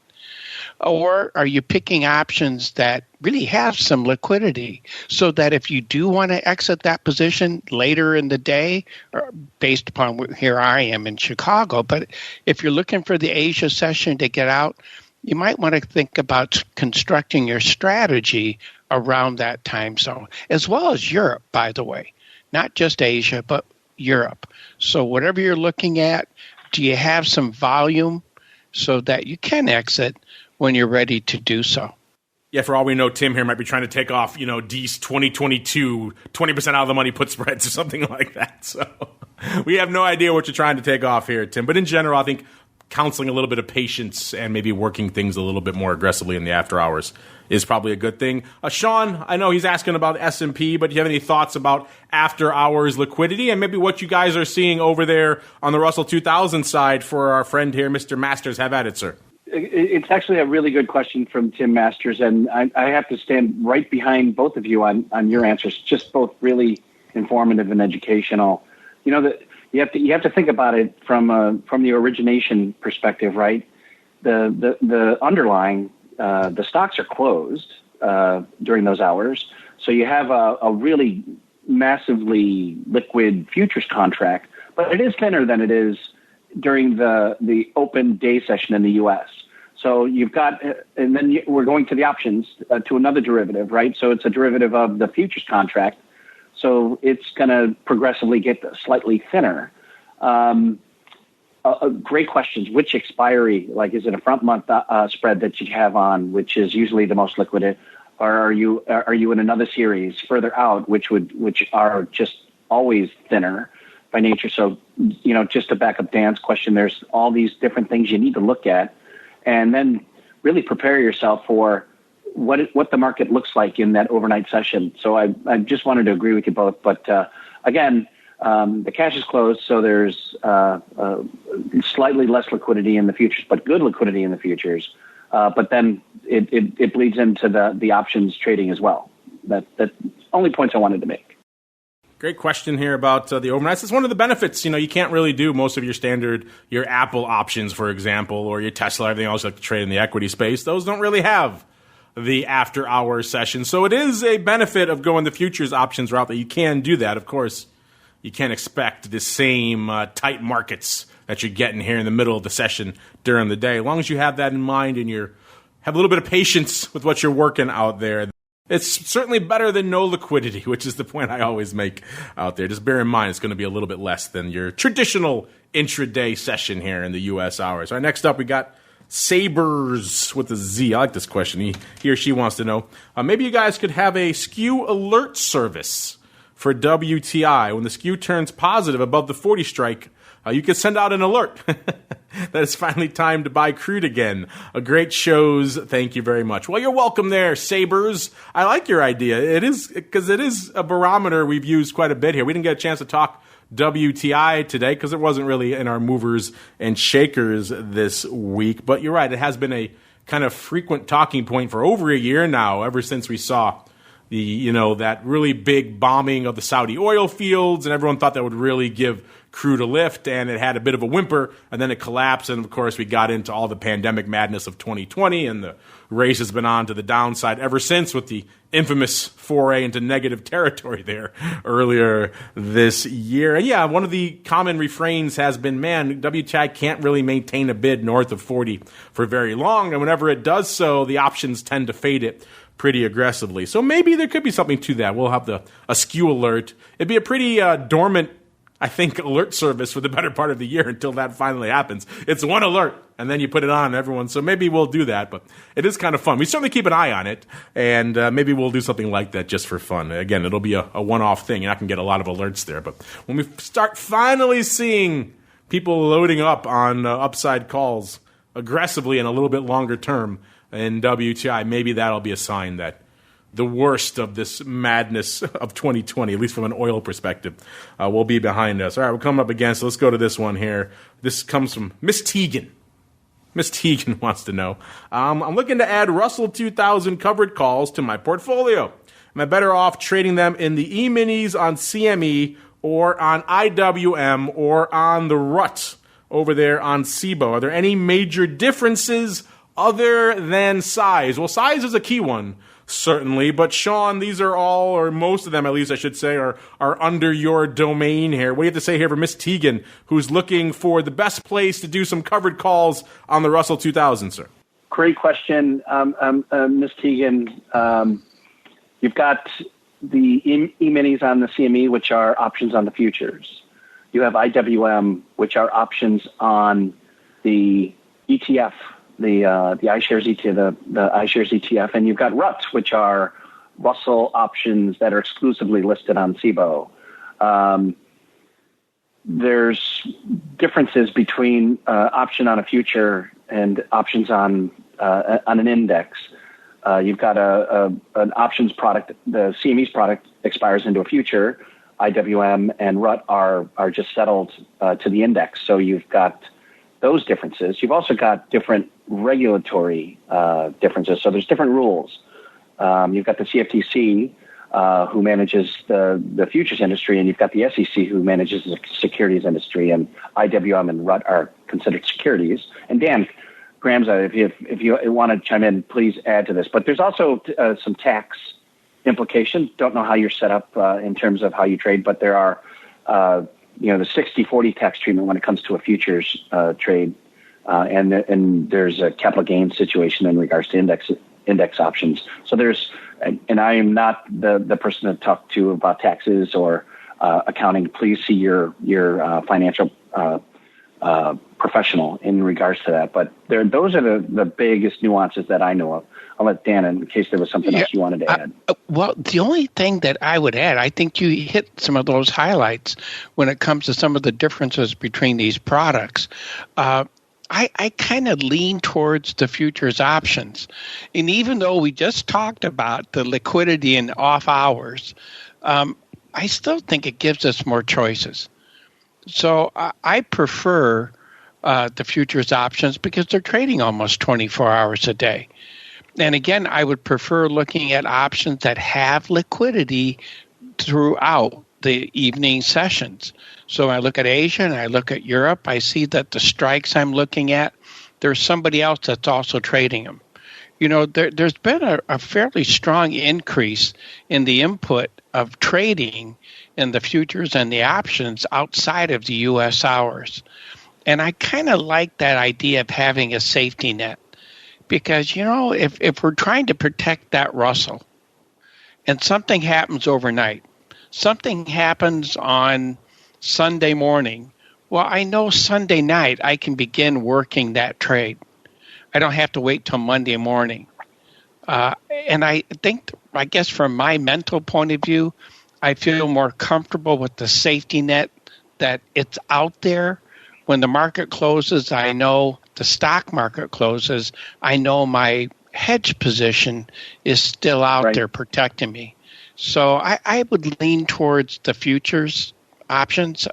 Or are you picking options that really have some liquidity so that if you do want to exit that position later in the day, or based upon here I am in Chicago, but if you're looking for the Asia session to get out, you might want to think about constructing your strategy around that time zone, as well as Europe, by the way, not just Asia, but Europe. So whatever you're looking at, do you have some volume so that you can exit when you're ready to do so? Yeah, for all we know, Tim here might be trying to take off, D's 2022, 20% out of the money put spreads or something like that. So we have no idea what you're trying to take off here, Tim. But in general, I think counseling a little bit of patience and maybe working things a little bit more aggressively in the after hours is probably a good thing. Sean, I know he's asking about S&P, but do you have any thoughts about after hours liquidity and maybe what you guys are seeing over there on the Russell 2000 side for our friend here, Mr. Masters? Have at it, sir. It's actually a really good question from Tim Masters, and I have to stand right behind both of you on your answers. Just both really informative and educational. You have to think about it from the origination perspective, right? The underlying the stocks are closed during those hours, so you have a really massively liquid futures contract, but it is thinner than it is during the open day session in the U.S. So you've got, and then we're going to the options to another derivative, right? So it's a derivative of the futures contract. So it's going to progressively get slightly thinner. Great questions. Which expiry, like is it a front month spread that you have on, which is usually the most liquid, or are you in another series further out, which are just always thinner by nature? So, just to back up Dan's question, there's all these different things you need to look at, and then really prepare yourself for what the market looks like in that overnight session. So I just wanted to agree with you both. But again, the cash is closed, so there's slightly less liquidity in the futures, but good liquidity in the futures. But then it bleeds into the options trading as well. That only points I wanted to make. Great question here about the overnights. It's one of the benefits. You can't really do most of your Apple options, for example, or your Tesla, everything else you like to trade in the equity space. Those don't really have the after hours session. So it is a benefit of going the futures options route that you can do that. Of course, you can't expect the same tight markets that you're getting here in the middle of the session during the day. As long as you have that in mind and you're have a little bit of patience with what you're working out there. It's certainly better than no liquidity, which is the point I always make out there. Just bear in mind it's going to be a little bit less than your traditional intraday session here in the U.S. hours. All right, next up we got Sabers with a Z. I like this question. He or she wants to know, maybe you guys could have a skew alert service for WTI. When the skew turns positive above the 40 strike, you could send out an alert that it's finally time to buy crude again. A great shows. Thank you very much. Well, you're welcome there, Sabers. I like your idea. It is because it is a barometer we've used quite a bit here. We didn't get a chance to talk WTI today because it wasn't really in our movers and shakers this week. But you're right. It has been a kind of frequent talking point for over a year now, ever since we saw that really big bombing of the Saudi oil fields, and everyone thought that would really give crude a lift, and it had a bit of a whimper, and then it collapsed, and of course we got into all the pandemic madness of 2020, and the race has been on to the downside ever since with the infamous foray into negative territory there earlier this year. And yeah, one of the common refrains has been, man, WTI can't really maintain a bid north of 40 for very long, and whenever it does so, the options tend to fade it pretty aggressively. So maybe there could be something to that. We'll have a skew alert. It'd be a pretty dormant, I think, alert service for the better part of the year until that finally happens. It's one alert, and then you put it on everyone. So maybe we'll do that, but it is kind of fun. We certainly keep an eye on it, and maybe we'll do something like that just for fun. Again, it'll be a one-off thing, and I can get a lot of alerts there. But when we start finally seeing people loading up on upside calls aggressively and a little bit longer term in WTI, maybe that'll be a sign that the worst of this madness of 2020, at least from an oil perspective, will be behind us. All right, we're coming up again, so let's go to this one here. This comes from Miss Teagan. Miss Teagan wants to know, I'm looking to add Russell 2000 covered calls to my portfolio. Am I better off trading them in the E-minis on CME or on IWM or on the RUT over there on SIBO? Are there any major differences other than size? Well, size is a key one, certainly, but Sean, these are all, or most of them at least I should say, are under your domain here. What do you have to say here for Miss Teagan, who's looking for the best place to do some covered calls on the Russell 2000, sir? Great question, Miss Teagan. You've got the E-minis on the CME, which are options on the futures. You have IWM, which are options on the ETF, the iShares ETF, the iShares ETF, and you've got RUT, which are Russell options that are exclusively listed on SIBO. There's differences between option on a future and options on an index. You've got an options product. The CME's product expires into a future. IWM and RUT are just settled to the index. So you've got those differences. You've also got different regulatory differences. So there's different rules. You've got the CFTC who manages the futures industry, and you've got the SEC who manages the securities industry, and IWM and RUT are considered securities. And Dan, GRAMZA, if you want to chime in, please add to this. But there's also some tax implications. Don't know how you're set up in terms of how you trade, but there are the 60-40 tax treatment when it comes to a futures trade, and there's a capital gains situation in regards to index options. So and I am not the person to talk to about taxes or accounting. Please see your financial professional in regards to that. But those are the biggest nuances that I know of. I'll let Dan, in case there was something else you wanted to add. Well, the only thing that I would add, I think you hit some of those highlights when it comes to some of the differences between these products. I kind of lean towards the futures options. And even though we just talked about the liquidity and off hours, I still think it gives us more choices. So I prefer the futures options because they're trading almost 24 hours a day. And again, I would prefer looking at options that have liquidity throughout the evening sessions. So I look at Asia and I look at Europe. I see that the strikes I'm looking at, there's somebody else that's also trading them. There's been a fairly strong increase in the input of trading in the futures and the options outside of the U.S. hours. And I kind of like that idea of having a safety net, Because, if we're trying to protect that Russell and something happens overnight, something happens on Sunday morning, well, I know Sunday night I can begin working that trade. I don't have to wait till Monday morning. And I guess from my mental point of view, I feel more comfortable with the safety net that it's out there. When the market closes, I know the stock market closes, I know my hedge position is still out there protecting me. So I would lean towards the futures options.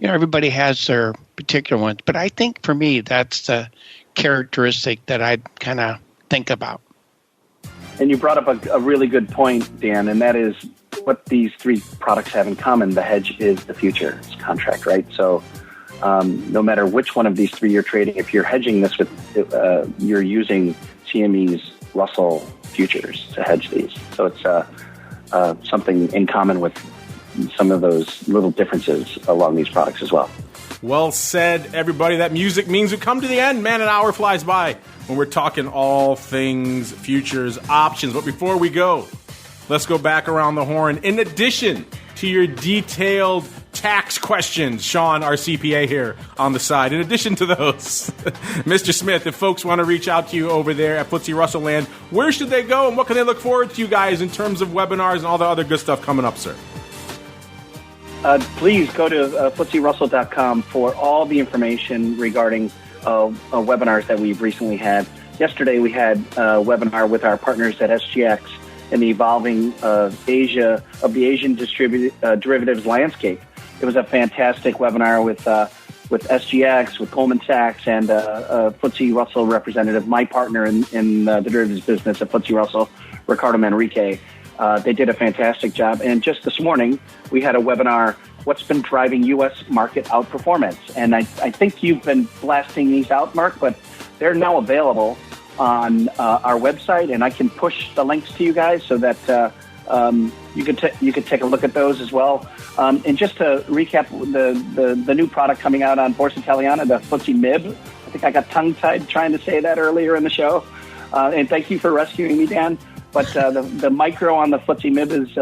Everybody has their particular ones, but I think for me, that's the characteristic that I'd kind of think about. And you brought up a really good point, Dan, and that is what these three products have in common. The hedge is the futures contract, right? So no matter which one of these three you're trading, if you're hedging this with, you're using CME's Russell futures to hedge these. So it's something in common with some of those little differences along these products as well. Well said, everybody. That music means we come to the end. Man, an hour flies by when we're talking all things futures options. But before we go, let's go back around the horn. In addition to your detailed tax questions, Sean, our CPA here on the side, in addition to those, Mr. Smith, if folks want to reach out to you over there at FTSE Russell Land, where should they go and what can they look forward to, you guys, in terms of webinars and all the other good stuff coming up, sir? Please go to FTSERussell.com for all the information regarding webinars that we've recently had. Yesterday we had a webinar with our partners at SGX in the evolving the Asian derivatives landscape. It was a fantastic webinar with SGX, with Goldman Sachs, and a FTSE Russell representative, my partner in the derivatives business at FTSE Russell, Ricardo Manrique. They did a fantastic job. And just this morning, we had a webinar, What's Been Driving U.S. Market Outperformance? And I think you've been blasting these out, Mark, but they're now available on our website, and I can push the links to you guys so that you could take a look at those as well. And just to recap the new product coming out on Borsa Italiana, the FTSE MIB. I think I got tongue-tied trying to say that earlier in the show. And thank you for rescuing me, Dan. But the micro on the FTSE MIB is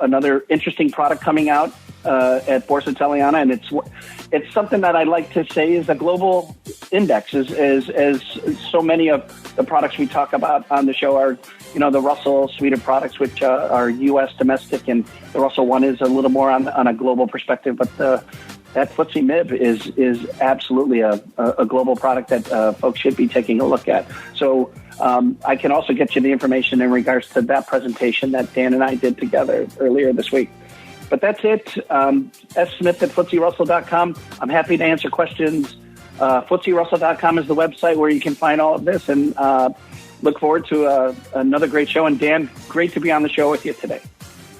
another interesting product coming out at Borsa Italiana, and it's something that I like to say is a global index. As so many of the products we talk about on the show are, the Russell suite of products, which are U.S. domestic, and the Russell one is a little more on a global perspective. But that FTSE MIB is absolutely a global product that folks should be taking a look at. So I can also get you the information in regards to that presentation that Dan and I did together earlier this week. But that's it. Smith at FTSERussell.com. I'm happy to answer questions. FTSERussell.com is the website where you can find all of this, and look forward to another great show. And Dan, great to be on the show with you today.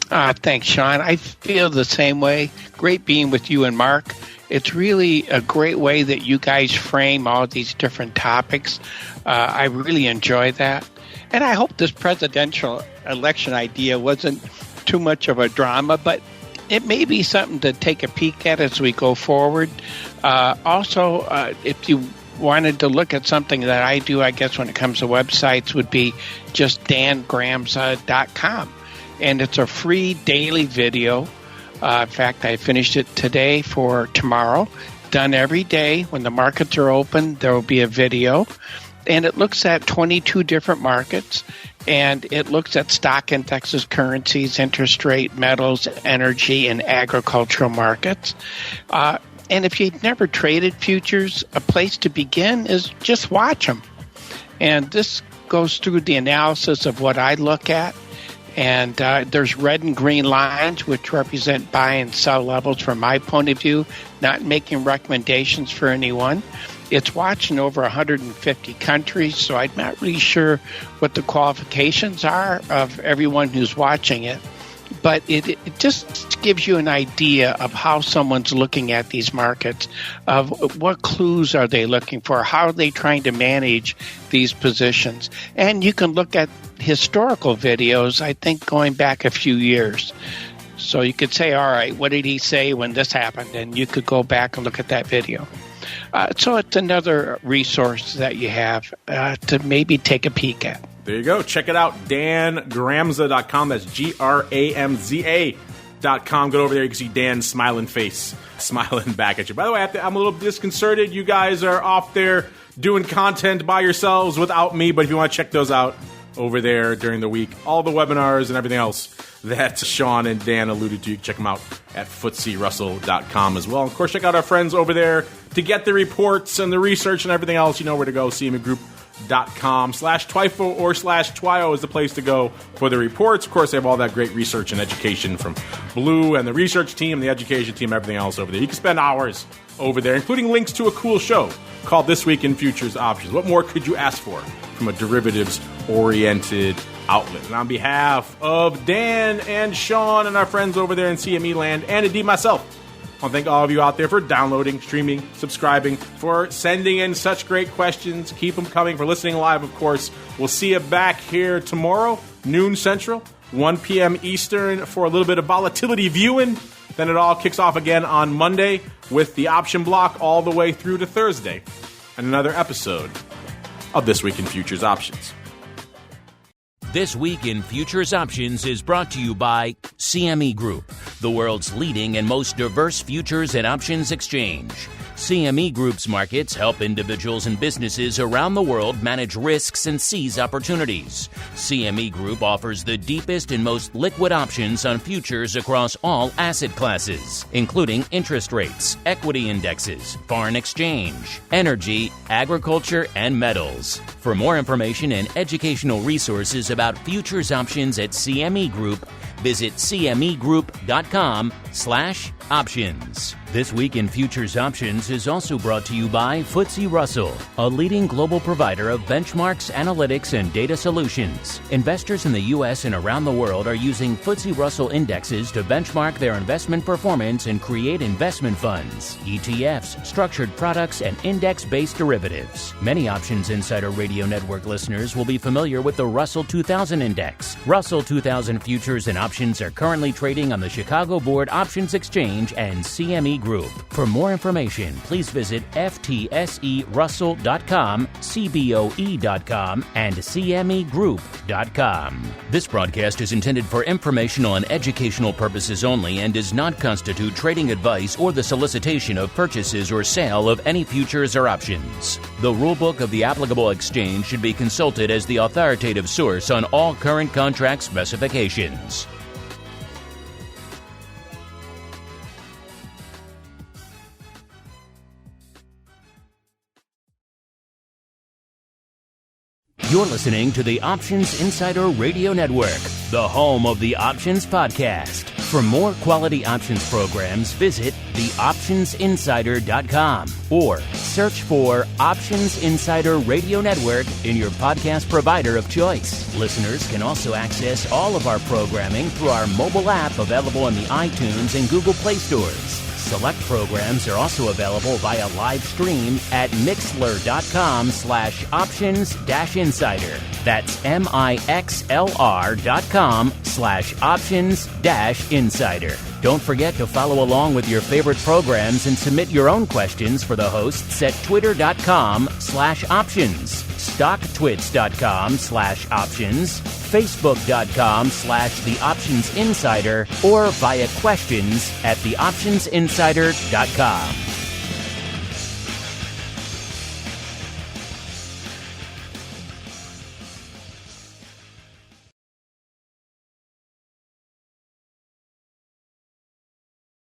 Thanks, Sean. I feel the same way. Great being with you and Mark. It's really a great way that you guys frame all these different topics. I really enjoy that. And I hope this presidential election idea wasn't too much of a drama, but it may be something to take a peek at as we go forward. Also, if you wanted to look at something that I do, I guess when it comes to websites, would be just dangramza.com. And it's a free daily video. In fact, I finished it today for tomorrow. Done every day. When the markets are open, there will be a video. And it looks at 22 different markets. And it looks at stock indexes, currencies, interest rate, metals, energy, and agricultural markets. And if you've never traded futures, a place to begin is just watch them. And this goes through the analysis of what I look at. And there's red and green lines, which represent buy and sell levels from my point of view, not making recommendations for anyone. It's watching over 150 countries, so I'm not really sure what the qualifications are of everyone who's watching it. But it just gives you an idea of how someone's looking at these markets, of what clues are they looking for, how are they trying to manage these positions. And you can look at historical videos, I think, going back a few years. So you could say, all right, what did he say when this happened? And you could go back and look at that video. So it's another resource that you have to maybe take a peek at. There you go. Check it out. DanGramza.com. That's GRAMZA.com. Go over there. You can see Dan's smiling face, smiling back at you. By the way, I'm a little disconcerted. You guys are off there doing content by yourselves without me, but if you want to check those out over there during the week, all the webinars and everything else that Sean and Dan alluded to, you can check them out at FTSERussell.com as well. Of course, check out our friends over there to get the reports and the research and everything else. You know where to go. CMEgroup.com/TWIFO or /TWIO is the place to go for the reports. Of course, they have all that great research and education from Blue and the research team, the education team, everything else over there. You can spend hours over there, including links to a cool show called This Week in Futures Options. What more could you ask for from a derivatives-oriented outlet? And on behalf of Dan and Sean and our friends over there in CME land, and indeed myself, I want to thank all of you out there for downloading, streaming, subscribing, for sending in such great questions. Keep them coming, for listening live, of course. We'll see you back here tomorrow, noon Central, 1 p.m. Eastern, for a little bit of volatility viewing. Then it all kicks off again on Monday with the option block all the way through to Thursday. And another episode of This Week in Futures Options. This Week in Futures Options is brought to you by CME Group, the world's leading and most diverse futures and options exchange. CME Group's markets help individuals and businesses around the world manage risks and seize opportunities. CME Group offers the deepest and most liquid options on futures across all asset classes, including interest rates, equity indexes, foreign exchange, energy, agriculture, and metals. For more information and educational resources about futures options at CME Group, visit cmegroup.com/options. This Week in Futures Options is also brought to you by FTSE Russell, a leading global provider of benchmarks, analytics, and data solutions. Investors in the U.S. and around the world are using FTSE Russell indexes to benchmark their investment performance and create investment funds, ETFs, structured products, and index-based derivatives. Many Options Insider Radio Network listeners will be familiar with the Russell 2000 Index. Russell 2000 futures and options are currently trading on the Chicago Board Options Exchange and CME Group. For more information, please visit FTSERussell.com, CBOE.com, and CMEgroup.com. This broadcast is intended for informational and educational purposes only and does not constitute trading advice or the solicitation of purchases or sale of any futures or options. The rulebook of the applicable exchange should be consulted as the authoritative source on all current contract specifications. You're listening to the Options Insider Radio Network, the home of the Options Podcast. For more quality options programs, visit theoptionsinsider.com or search for Options Insider Radio Network in your podcast provider of choice. Listeners can also access all of our programming through our mobile app available in the iTunes and Google Play stores. Select programs are also available via live stream at mixlr.com/options-insider. That's mixlr.com/options-insider. Don't forget to follow along with your favorite programs and submit your own questions for the hosts at twitter.com/options, stocktwits.com/options, facebook.com/theoptionsinsider, or via questions at theoptionsinsider.com.